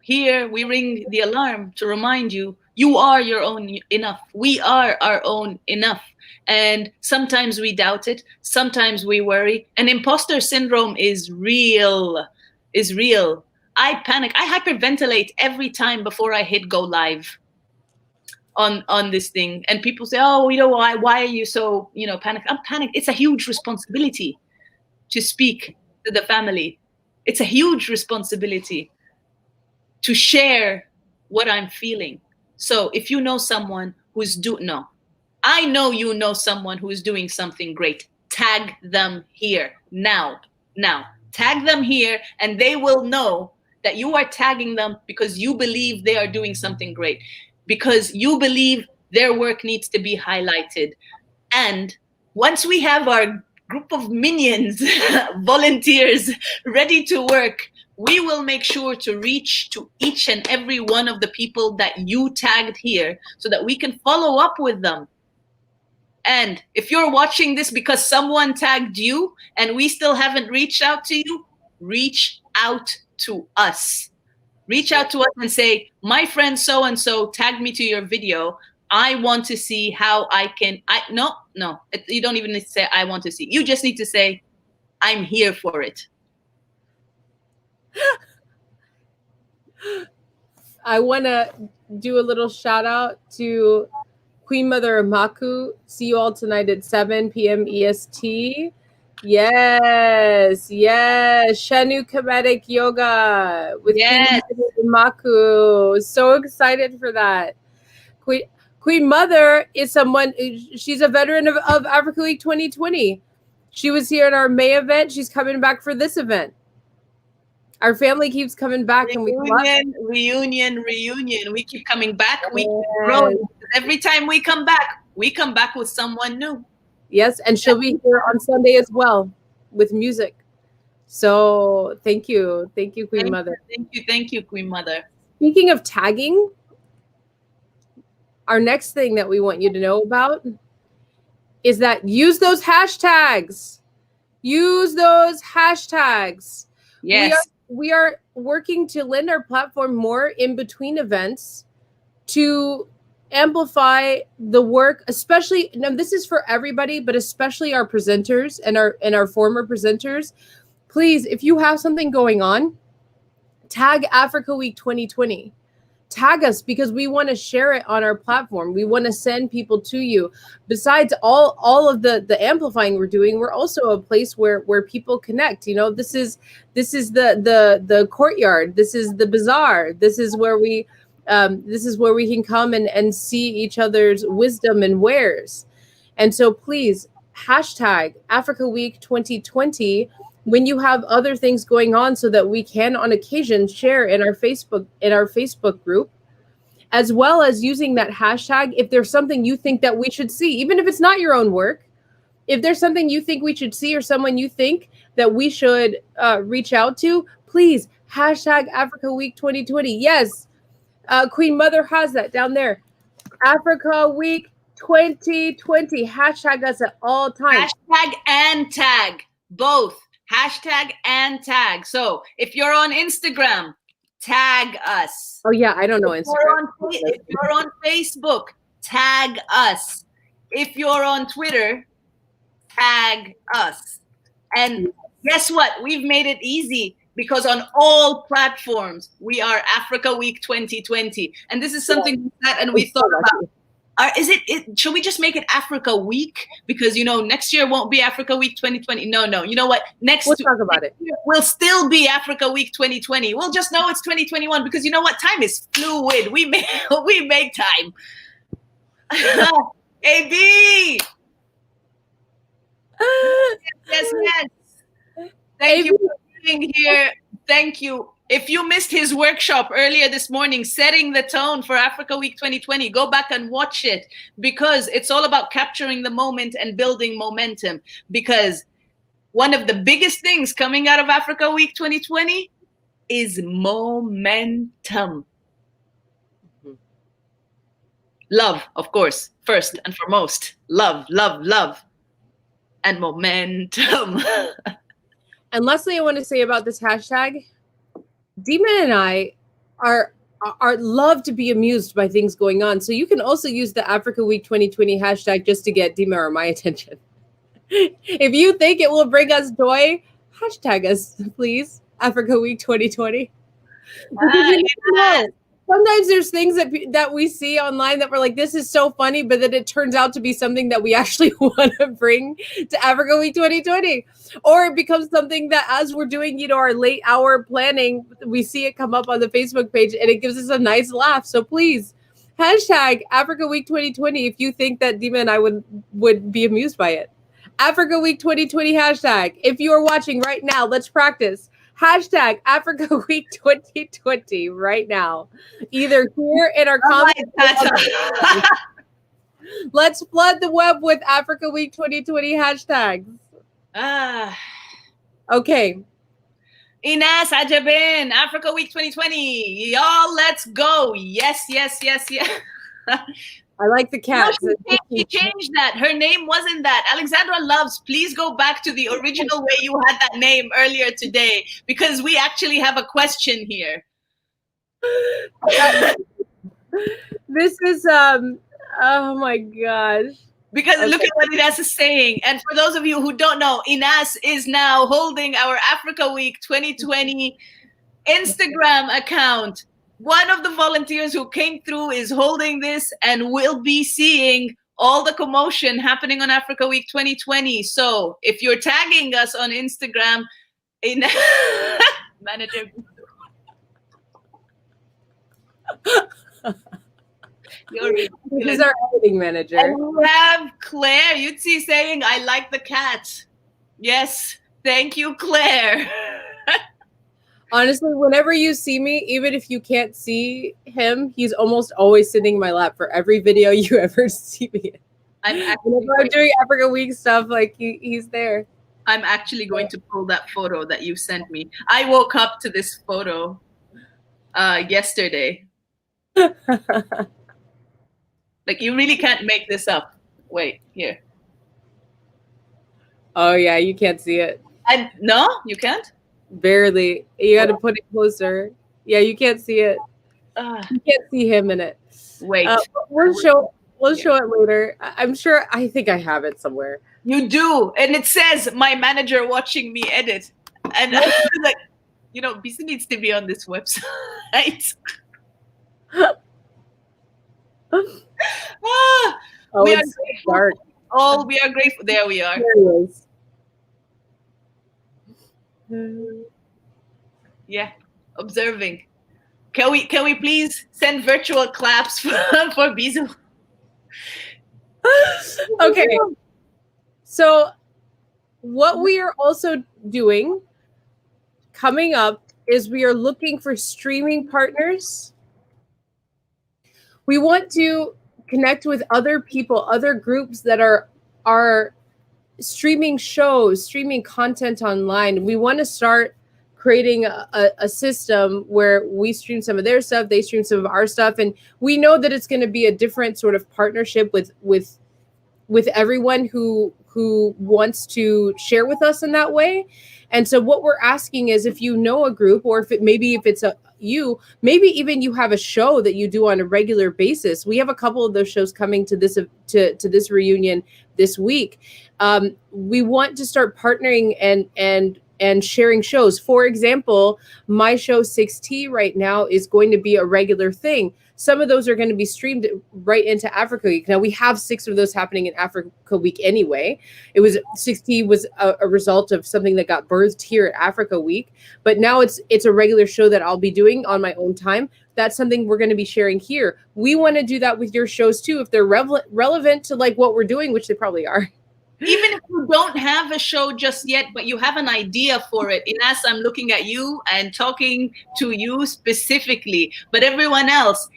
here we ring the alarm to remind you, you are your own enough. We are our own enough. And sometimes we doubt it. Sometimes we worry. And imposter syndrome is real. I panic. I hyperventilate every time before I hit go live on this thing. And people say, oh, why are you so, panicked? I'm panicked. It's a huge responsibility to speak to the family. It's a huge responsibility to share what I'm feeling. So if you know someone who's I know you know someone who is doing something great. Tag them here now. Tag them here, and they will know that you are tagging them because you believe they are doing something great, because you believe their work needs to be highlighted. And once we have our group of minions, volunteers ready to work, we will make sure to reach to each and every one of the people that you tagged here so that we can follow up with them. And if you're watching this because someone tagged you and we still haven't reached out to you, reach out to us. Reach out to us and say, my friend so-and-so tagged me to your video. I want to see how I can, no, you don't even need to say, I want to see. You just need to say, I'm here for it. I want to do a little shout out to Queen Mother Maku. See you all tonight at 7 p.m. EST. Yes. Shanu Comedic Yoga with Queen Maku. So excited for that. Queen Mother is someone, she's a veteran of Africa Week 2020. She was here at our May event. She's coming back for this event. Our family keeps coming back, reunion. We keep coming back. We keep growing. Every time we come back with someone new. Yes, and she'll be here on Sunday as well with music. So thank you, Queen Mother. Thank you, Queen Mother. Speaking of tagging, our next thing that we want you to know about is that use those hashtags. Yes. We are working to lend our platform more in between events to amplify the work, especially now this is for everybody, but especially our presenters and our former presenters. Please, if you have something going on, tag Africa Week 2020. Tag us, because we want to share it on our platform. We want to send people to you. Besides all of the amplifying we're doing, we're also a place where people connect. You know, this is the courtyard. This is the bazaar. This is where we can come and see each other's wisdom and wares. And so please hashtag Africa Week 2020 when you have other things going on, so that we can on occasion share in our Facebook group, as well as using that hashtag if there's something you think that we should see, even if it's not your own work. If there's something you think we should see, or someone you think that we should reach out to, please hashtag Africa Week 2020. Yes, Queen Mother has that down there. Africa Week 2020. Hashtag us at all times. Hashtag and tag, both. Hashtag and tag. So if you're on Instagram, tag us. Oh yeah, I don't know Instagram. If you're on Facebook, tag us. If you're on Twitter, tag us. And guess what? We've made it easy, because on all platforms, we are Africa Week 2020. And this is something we sat and we thought about. Should we just make it Africa Week? Because, next year won't be Africa Week 2020. No. You know what? We'll talk about it. Will still be Africa Week 2020. We'll just know it's 2021, because you know what? Time is fluid. We make time. AB. Yes. Thank you for being here. Thank you. If you missed his workshop earlier this morning, setting the tone for Africa Week 2020, go back and watch it, because it's all about capturing the moment and building momentum. Because one of the biggest things coming out of Africa Week 2020 is momentum. Love, of course, first and foremost. Love, and momentum. And lastly, I want to say about this hashtag, Dimah and I are love to be amused by things going on. So you can also use the Africa Week 2020 hashtag just to get Dimah or my attention. If you think it will bring us joy, hashtag us, please. Africa Week 2020. Sometimes there's things that we see online that we're like, this is so funny, but then it turns out to be something that we actually want to bring to Africa Week 2020. Or it becomes something that, as we're doing, our late hour planning, we see it come up on the Facebook page and it gives us a nice laugh. So please, hashtag Africa Week 2020 if you think that Dimah and I would be amused by it. Africa Week 2020 hashtag. If you are watching right now, let's practice. Hashtag Africa Week 2020 right now. Either here in our comments. Let's flood the web with Africa Week 2020 hashtags. Okay. Ines Ajabin, Africa Week 2020. Y'all, let's go. Yes. I like the cat. No, she changed that. Her name wasn't that. Alexandra Loves, please go back to the original way you had that name earlier today, because we actually have a question here. This is, oh my gosh. Because look at what Ines is saying. And for those of you who don't know, Ines is now holding our Africa Week 2020 Instagram account. One of the volunteers who came through is holding this, and we'll be seeing all the commotion happening on Africa Week 2020. So if you're tagging us on Instagram, manager. This is our editing manager. And we have Claire Yutzi saying, I like the cat. Yes, thank you, Claire. Honestly, whenever you see me, even if you can't see him, he's almost always sitting in my lap for every video you ever see me in. Whenever I'm doing Africa Week stuff, like he's there. I'm actually going to pull that photo that you sent me. I woke up to this photo yesterday. Like, you really can't make this up. Wait, here. Oh yeah, you can't see it. No, you can't? Barely. You got to put it closer. Yeah, you can't see it. You can't see him in it. Wait. We'll show it later. I'm sure. I think I have it somewhere. You do, and it says my manager watching me edit, and I feel like, BC needs to be on this website. We are grateful. Dark. Oh, we are grateful. There we are. There he is. Yeah, observing. Can we please send virtual claps for Bizu? Okay. So what we are also doing coming up is we are looking for streaming partners. We want to connect with other people, other groups that are streaming shows, streaming content online. We want to start creating a system where we stream some of their stuff, they stream some of our stuff, and we know that it's going to be a different sort of partnership with everyone who wants to share with us in that way. And so what we're asking is, if you know a group, or if it's maybe even you have a show that you do on a regular basis. We have a couple of those shows coming to this reunion this week. We want to start partnering and sharing shows. For example, my show 6T right now is going to be a regular thing. Some of those are going to be streamed right into Africa Week. Now we have 6 of those happening in Africa Week anyway. 6T was a result of something that got birthed here at Africa Week, but now it's a regular show that I'll be doing on my own time. That's something we're going to be sharing here. We want to do that with your shows too, if they're relevant to like what we're doing, which they probably are. Even if you don't have a show just yet, but you have an idea for it. Ines, I'm looking at you and talking to you specifically, but everyone else,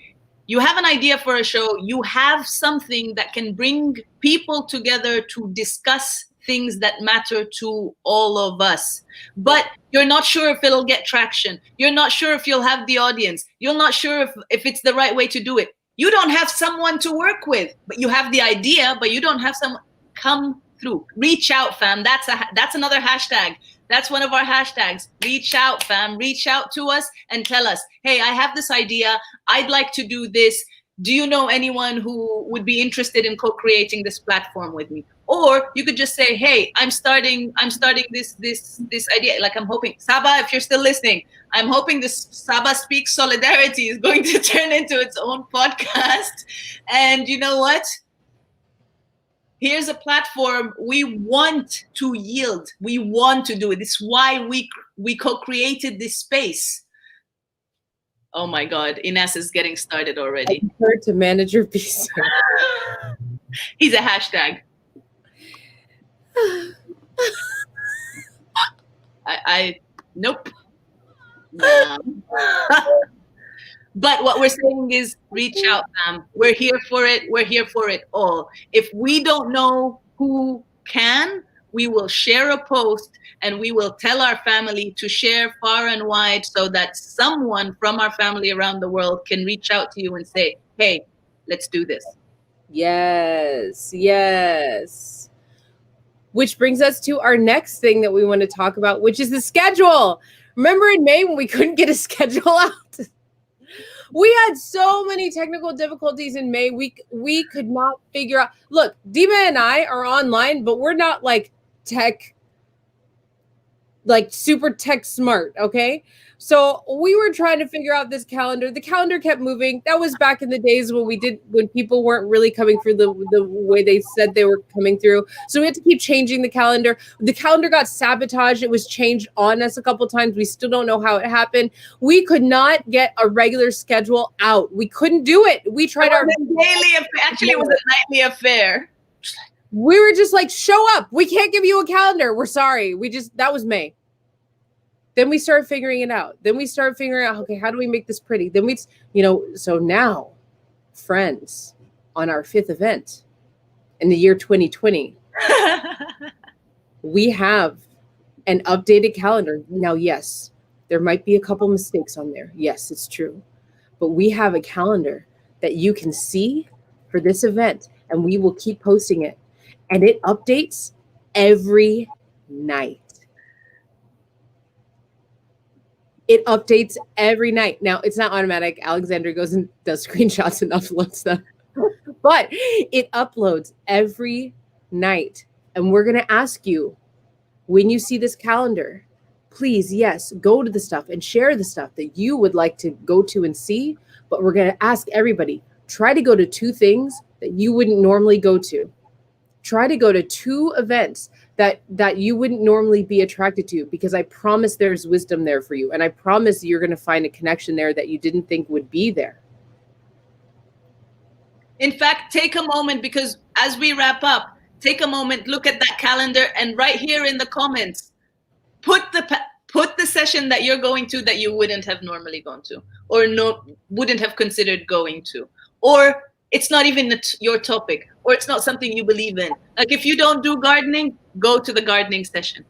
you have an idea for a show, you have something that can bring people together to discuss things that matter to all of us. But you're not sure if it'll get traction. You're not sure if you'll have the audience. You're not sure if it's the right way to do it. You don't have someone to work with, but you have the idea, but you don't have someone. Come through. Reach out, fam. That's another hashtag. That's one of our hashtags. Reach out, fam. Reach out to us and tell us, hey, I have this idea. I'd like to do this. Do you know anyone who would be interested in co-creating this platform with me? Or you could just say, hey, I'm starting this idea. Like, I'm hoping, Saba, if you're still listening, I'm hoping this Saba Speaks Solidarity is going to turn into its own podcast. And you know what? Here's a platform we want to yield. We want to do it. It's why we co-created this space. Oh my God, Ines is getting started already. I prefer to manage your piece. He's a hashtag. Nope. No. But what we're saying is reach out, fam. We're here for it. We're here for it all. If we don't know who can, we will share a post and we will tell our family to share far and wide so that someone from our family around the world can reach out to you and say, hey, let's do this. Yes, yes. Which brings us to our next thing that we want to talk about, which is the schedule. Remember in May when we couldn't get a schedule out? We had so many technical difficulties in May. We could not figure out. Look, Dimah and I are online, but we're not like super tech smart, okay? So we were trying to figure out this calendar. The calendar kept moving. That was back in the days when people weren't really coming through the way they said they were coming through. So we had to keep changing the calendar. The calendar got sabotaged. It was changed on us a couple times. We still don't know how it happened. We could not get a regular schedule out. We couldn't do it. We tried our daily. Actually, it was a nightly affair. We were just like, show up. We can't give you a calendar. We're sorry. That was May. Then we started figuring it out. Then we started figuring out, okay, how do we make this pretty? Then so now, friends, on our 5th event in the year 2020, we have an updated calendar. Now, yes, there might be a couple mistakes on there. Yes, it's true. But we have a calendar that you can see for this event, and we will keep posting it. And it updates every night. It updates every night. Now, it's not automatic. Alexandra goes and does screenshots and uploads them. But it uploads every night. And we're going to ask you, when you see this calendar, please, yes, go to the stuff and share the stuff that you would like to go to and see. But we're going to ask everybody, try to go to 2 things that you wouldn't normally go to. Try to go to 2 events that you wouldn't normally be attracted to, because I promise there's wisdom there for you. And I promise you're going to find a connection there that you didn't think would be there. In fact, take a moment, because as we wrap up, take a moment, look at that calendar, and right here in the comments, put the session that you're going to that you wouldn't have normally gone to, or wouldn't have considered going to, or it's not even your topic, or it's not something you believe in. Like if you don't do gardening, go to the gardening session.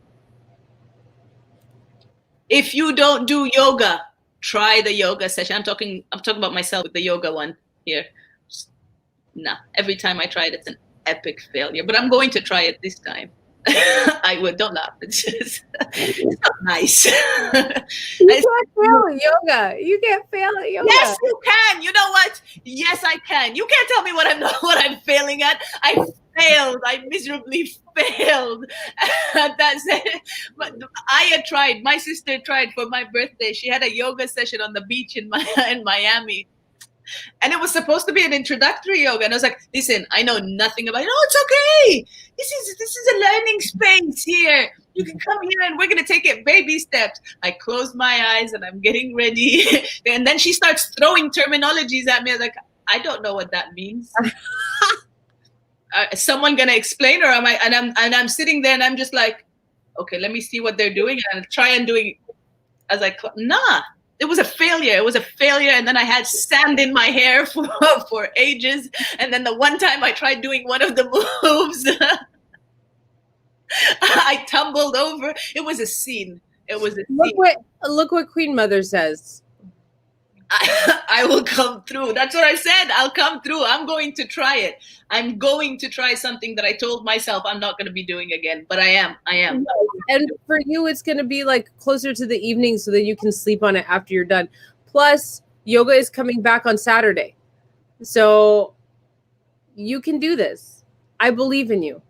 If you don't do yoga, try the yoga session. I'm talking about myself with the yoga one here. Nah, every time I try it, it's an epic failure, but I'm going to try it this time. Don't laugh. It's not nice. You can't fail at yoga. You can't fail at yoga. Yes, you can. You know what? Yes, I can. You can't tell me what I'm failing at. I failed. I miserably failed. That's it. But I had tried. My sister tried for my birthday. She had a yoga session on the beach in Miami. And it was supposed to be an introductory yoga. And I was like, listen, I know nothing about it. Oh, it's okay. This is a learning space here. You can come here and we're going to take it baby steps. I closed my eyes and I'm getting ready. And then she starts throwing terminologies at me. I was like, I don't know what that means. Is someone going to explain, or am I? And I'm sitting there and I'm just like, okay, let me see what they're doing. And I'll try and doing. I was like, nah. It was a failure. It was a failure. And then I had sand in my hair for ages. And then the one time I tried doing one of the moves, I tumbled over. It was a scene. It was a scene. Look what Queen Mother says. I will come through. That's what I said. I'll come through. I'm going to try it. I'm going to try something that I told myself I'm not going to be doing again. But I am. And for you, it's going to be like closer to the evening so that you can sleep on it after you're done. Plus, yoga is coming back on Saturday. So you can do this. I believe in you.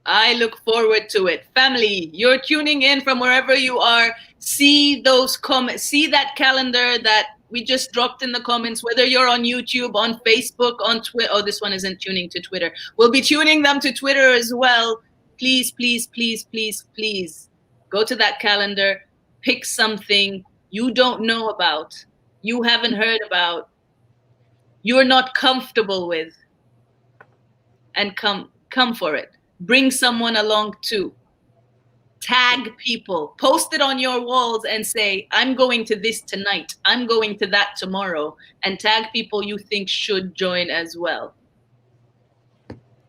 I look forward to it. Family, you're tuning in from wherever you are. See those comments. See that calendar that we just dropped in the comments, whether you're on YouTube, on Facebook, on Twitter. Oh, this one isn't tuning to Twitter. We'll be tuning them to Twitter as well. Please, please, please, please, please go to that calendar. Pick something you don't know about, you haven't heard about, you're not comfortable with, and come for it. Bring someone along too. Tag people, post it on your walls and say, I'm going to this tonight, I'm going to that tomorrow, and tag people you think should join as well.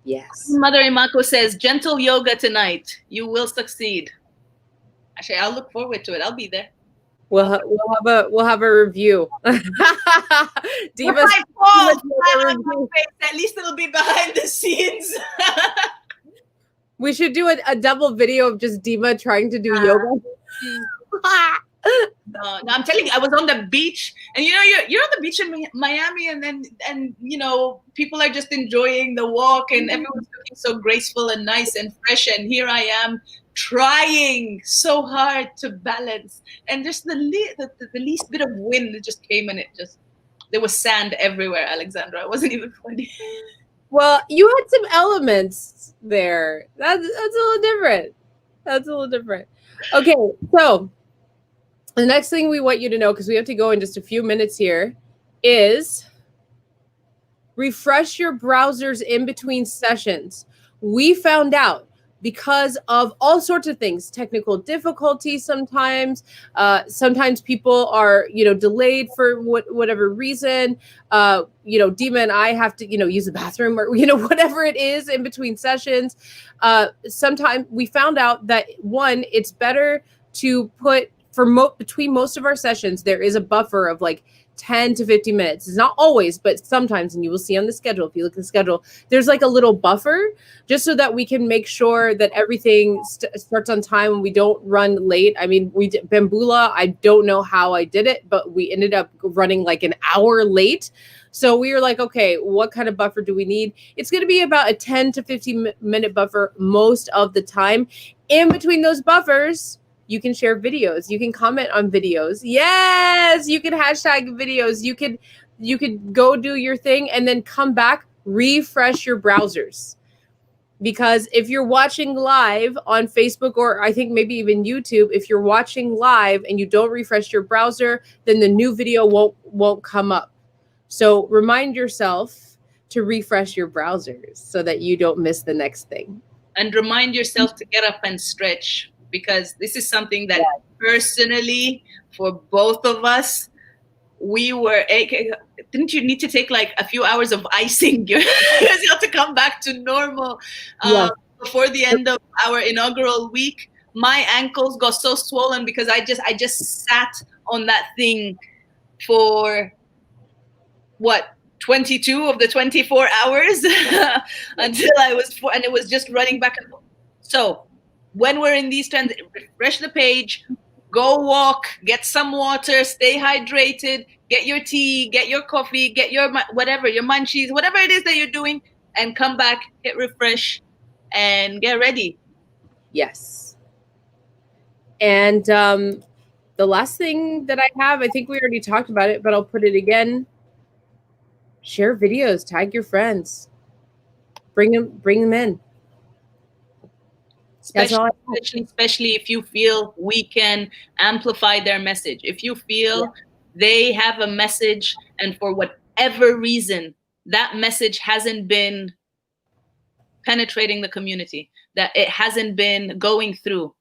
Yes. Mother Imako says, gentle yoga tonight. You will succeed. Actually, I'll look forward to it. I'll be there. We'll have a review. Dimah, at least it'll be behind the scenes. We should do a double video of just Dimah trying to do yoga. No, I'm telling you, I was on the beach, and you're on the beach in Miami, and people are just enjoying the walk, and everyone's looking so graceful and nice and fresh, and here I am trying so hard to balance, and just the least bit of wind that just came, and there was sand everywhere, Alexandra. It wasn't even funny. Well, you had some elements there. That's a little different. That's a little different. Okay, so the next thing we want you to know, because we have to go in just a few minutes here, is refresh your browsers in between sessions. We found out, because of all sorts of things, technical difficulties sometimes people are, delayed for whatever reason, Dimah and I have to, use the bathroom or, whatever it is in between sessions. Sometimes we found out that it's better to put between most of our sessions, there is a buffer of like 10 to 15 minutes. It's not always, but sometimes, and you will see on the schedule, if you look at the schedule, there's like a little buffer just so that we can make sure that everything starts on time and we don't run late. I mean, we did Bambula. I don't know how I did it, but we ended up running like an hour late. So we were like, okay, what kind of buffer do we need? It's going to be about a 10 to 15 minute buffer most of the time. In between those buffers, you can share videos. You can comment on videos. Yes, you can hashtag videos. You could go do your thing and then come back, refresh your browsers. Because if you're watching live on Facebook, or I think maybe even YouTube, if you're watching live and you don't refresh your browser, then the new video won't come up. So remind yourself to refresh your browsers so that you don't miss the next thing. And remind yourself to get up and stretch, because this is something that personally, for both of us, didn't you need to take like a few hours of icing yourself to come back to normal before the end of our inaugural week? My ankles got so swollen because I just sat on that thing for 22 of the 24 hours until I was and it was just running back and forth. So when we're in these trends, refresh the page, go walk, get some water, stay hydrated, get your tea, get your coffee, get your whatever, your munchies, whatever it is that you're doing, and come back, hit refresh, and get ready. Yes. And the last thing that I have, I think we already talked about it, but I'll put it again. Share videos, tag your friends, bring them in. Especially if you feel we can amplify their message. If you feel they have a message and for whatever reason that message hasn't been penetrating the community, that it hasn't been going through,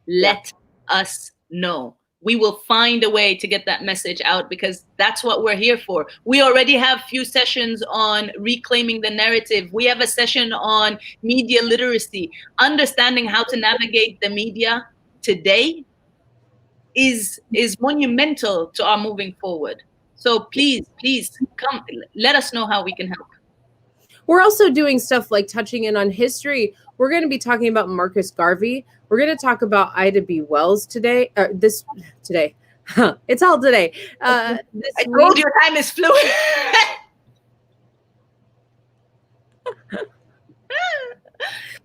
let us know. We will find a way to get that message out, because that's what we're here for. We already have few sessions on reclaiming the narrative. We have a session on media literacy. Understanding how to navigate the media today is monumental to our moving forward. So please come, let us know how we can help. We're also doing stuff like touching in on history. We're going to be talking about Marcus Garvey. We're going to talk about Ida B. Wells today. Today. It's all today. I told you time is fluid.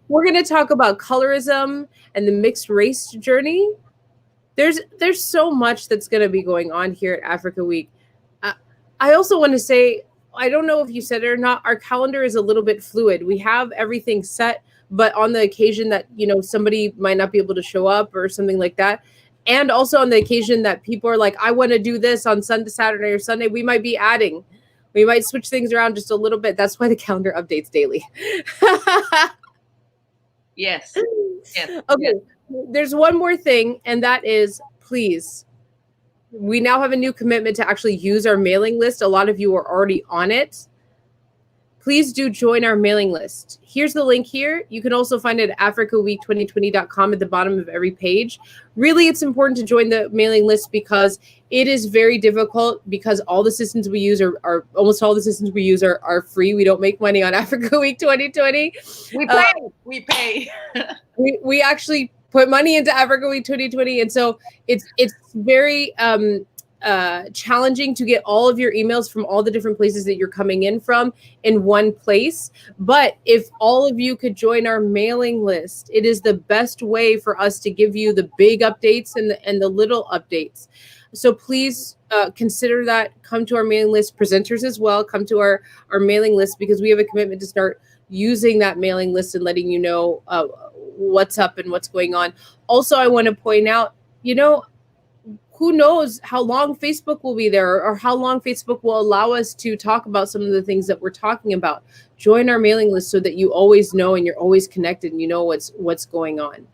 We're going to talk about colorism and the mixed race journey. There's so much that's going to be going on here at Africa Week. I also want to say, I don't know if you said it or not, our calendar is a little bit fluid. We have everything set, but on the occasion that, somebody might not be able to show up or something like that. And also on the occasion that people are like, I want to do this on Saturday or Sunday, we might be adding. We might switch things around just a little bit. That's why the calendar updates daily. Yes. Okay. Yes. There's one more thing, and that is, please, we now have a new commitment to actually use our mailing list. A lot of you are already on it. Please do join our mailing list. Here's the link here. You can also find it at africaweek2020.com at the bottom of every page. Really, it's important to join the mailing list because it is very difficult, because all the systems we use are almost all the systems we use are free. We don't make money on Africa Week 2020. We pay. We actually put money into Africa Week 2020. And so it's very challenging to get all of your emails from all the different places that you're coming in from in one place. But if all of you could join our mailing list, it is the best way for us to give you the big updates and the little updates. So please consider that. Come to our mailing list. Presenters as well, come to our mailing list, because we have a commitment to start using that mailing list and letting you know what's up and what's going on. Also, I want to point out, who knows how long Facebook will be there, or how long Facebook will allow us to talk about some of the things that we're talking about. Join our mailing list so that you always know and you're always connected and you know what's going on.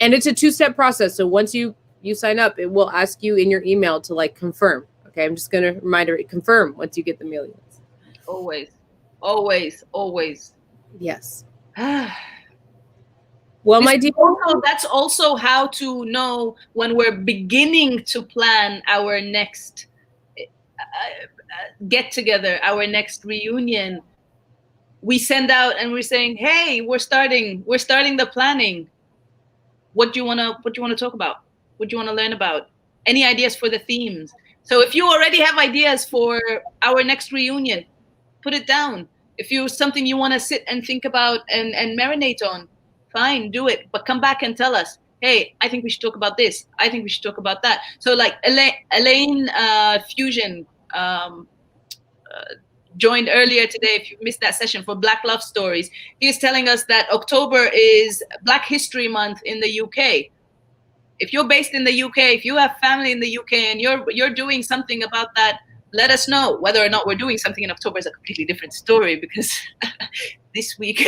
And it's a 2-step process. So once you sign up, it will ask you in your email to confirm. Okay, I'm just going to remind you, confirm once you get the mailing list. Always. Yes. Well, my dear, that's also how to know when we're beginning to plan our next get together, our next reunion, we send out and we're saying, hey, we're starting the planning. What do you want to talk about? What do you want to learn about? Any ideas for the themes? So if you already have ideas for our next reunion, put it down. If you something you want to sit and think about and marinate on, fine, do it. But come back and tell us, hey, I think we should talk about this. I think we should talk about that. So like Elaine Fusion joined earlier today. If you missed that session for Black Love Stories, he is telling us that October is Black History Month in the UK. If you're based in the UK, if you have family in the UK and you're doing something about that, let us know. Whether or not we're doing something in October is a completely different story, because this week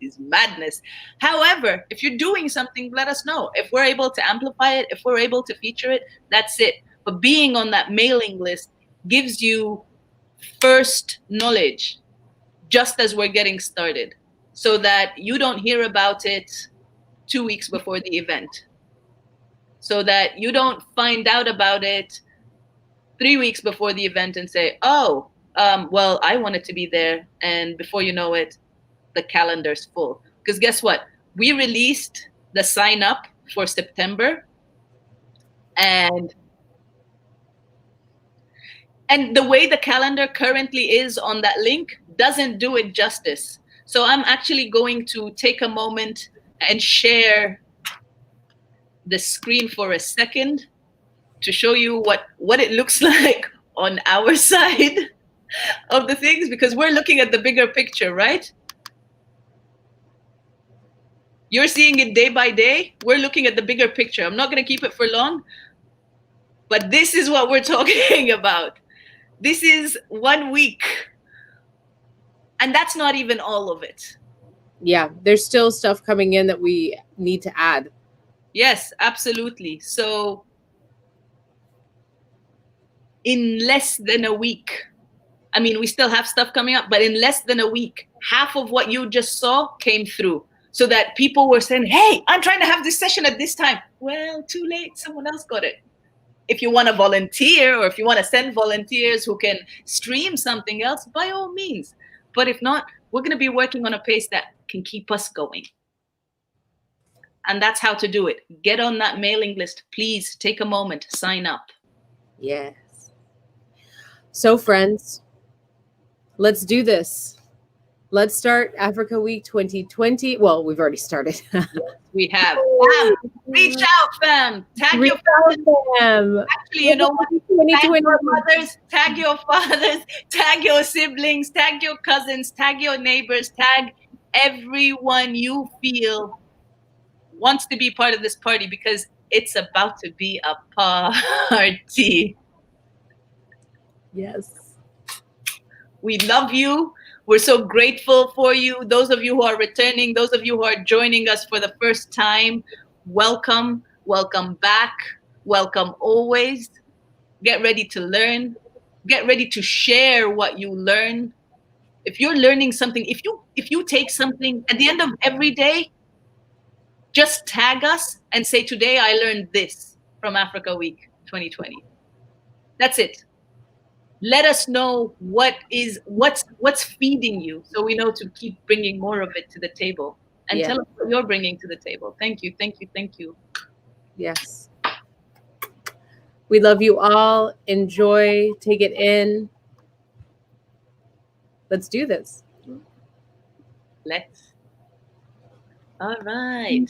is madness. However, if you're doing something, let us know. If we're able to amplify it, if we're able to feature it, that's it. But being on that mailing list gives you first knowledge just as we're getting started, so that you don't hear about it 2 weeks before the event, so that you don't find out about it 3 weeks before the event and say, oh, well, I wanted to be there. And before you know it, the calendar's full. Because guess what? We released the sign up for September, and the way the calendar currently is on that link doesn't do it justice. So I'm actually going to take a moment and share the screen for a second to show you what it looks like on our side of the things, because we're looking at the bigger picture, right? You're seeing it day by day. We're looking at the bigger picture. I'm not going to keep it for long, but this is what we're talking about. This is 1 week. And that's not even all of it. Yeah, there's still stuff coming in that we need to add. Yes, absolutely. So in less than a week, I mean, we still have stuff coming up, but in less than a week, half of what you just saw came through. So that people were saying, hey, I'm trying to have this session at this time. Well, too late. Someone else got it. If you want to volunteer, or if you want to send volunteers who can stream something else, by all means. But if not, we're going to be working on a pace that can keep us going. And that's how to do it. Get on that mailing list. Please take a moment, sign up. Yes. So friends, let's do this. Let's start Africa Week 2020. Well, we've already started. We have. Fam, reach out, fam. Tag your fam. Actually, you know what? Tag your mothers, tag your fathers, tag your siblings, tag your cousins, tag your neighbors, tag everyone you feel wants to be part of this party, because it's about to be a party. Yes. We love you. We're so grateful for you. Those of you who are returning, those of you who are joining us for the first time, welcome. Welcome back. Welcome always. Get ready to learn. Get ready to share what you learn. If you're learning something, if you take something at the end of every day, just tag us and say, today I learned this from Africa Week 2020. That's it. Let us know what's feeding you, so we know to keep bringing more of it to the table. And tell us what you're bringing to the table. Thank you, thank you, thank you. Yes. We love you all. Enjoy. Take it in. Let's do this. Let's. All right.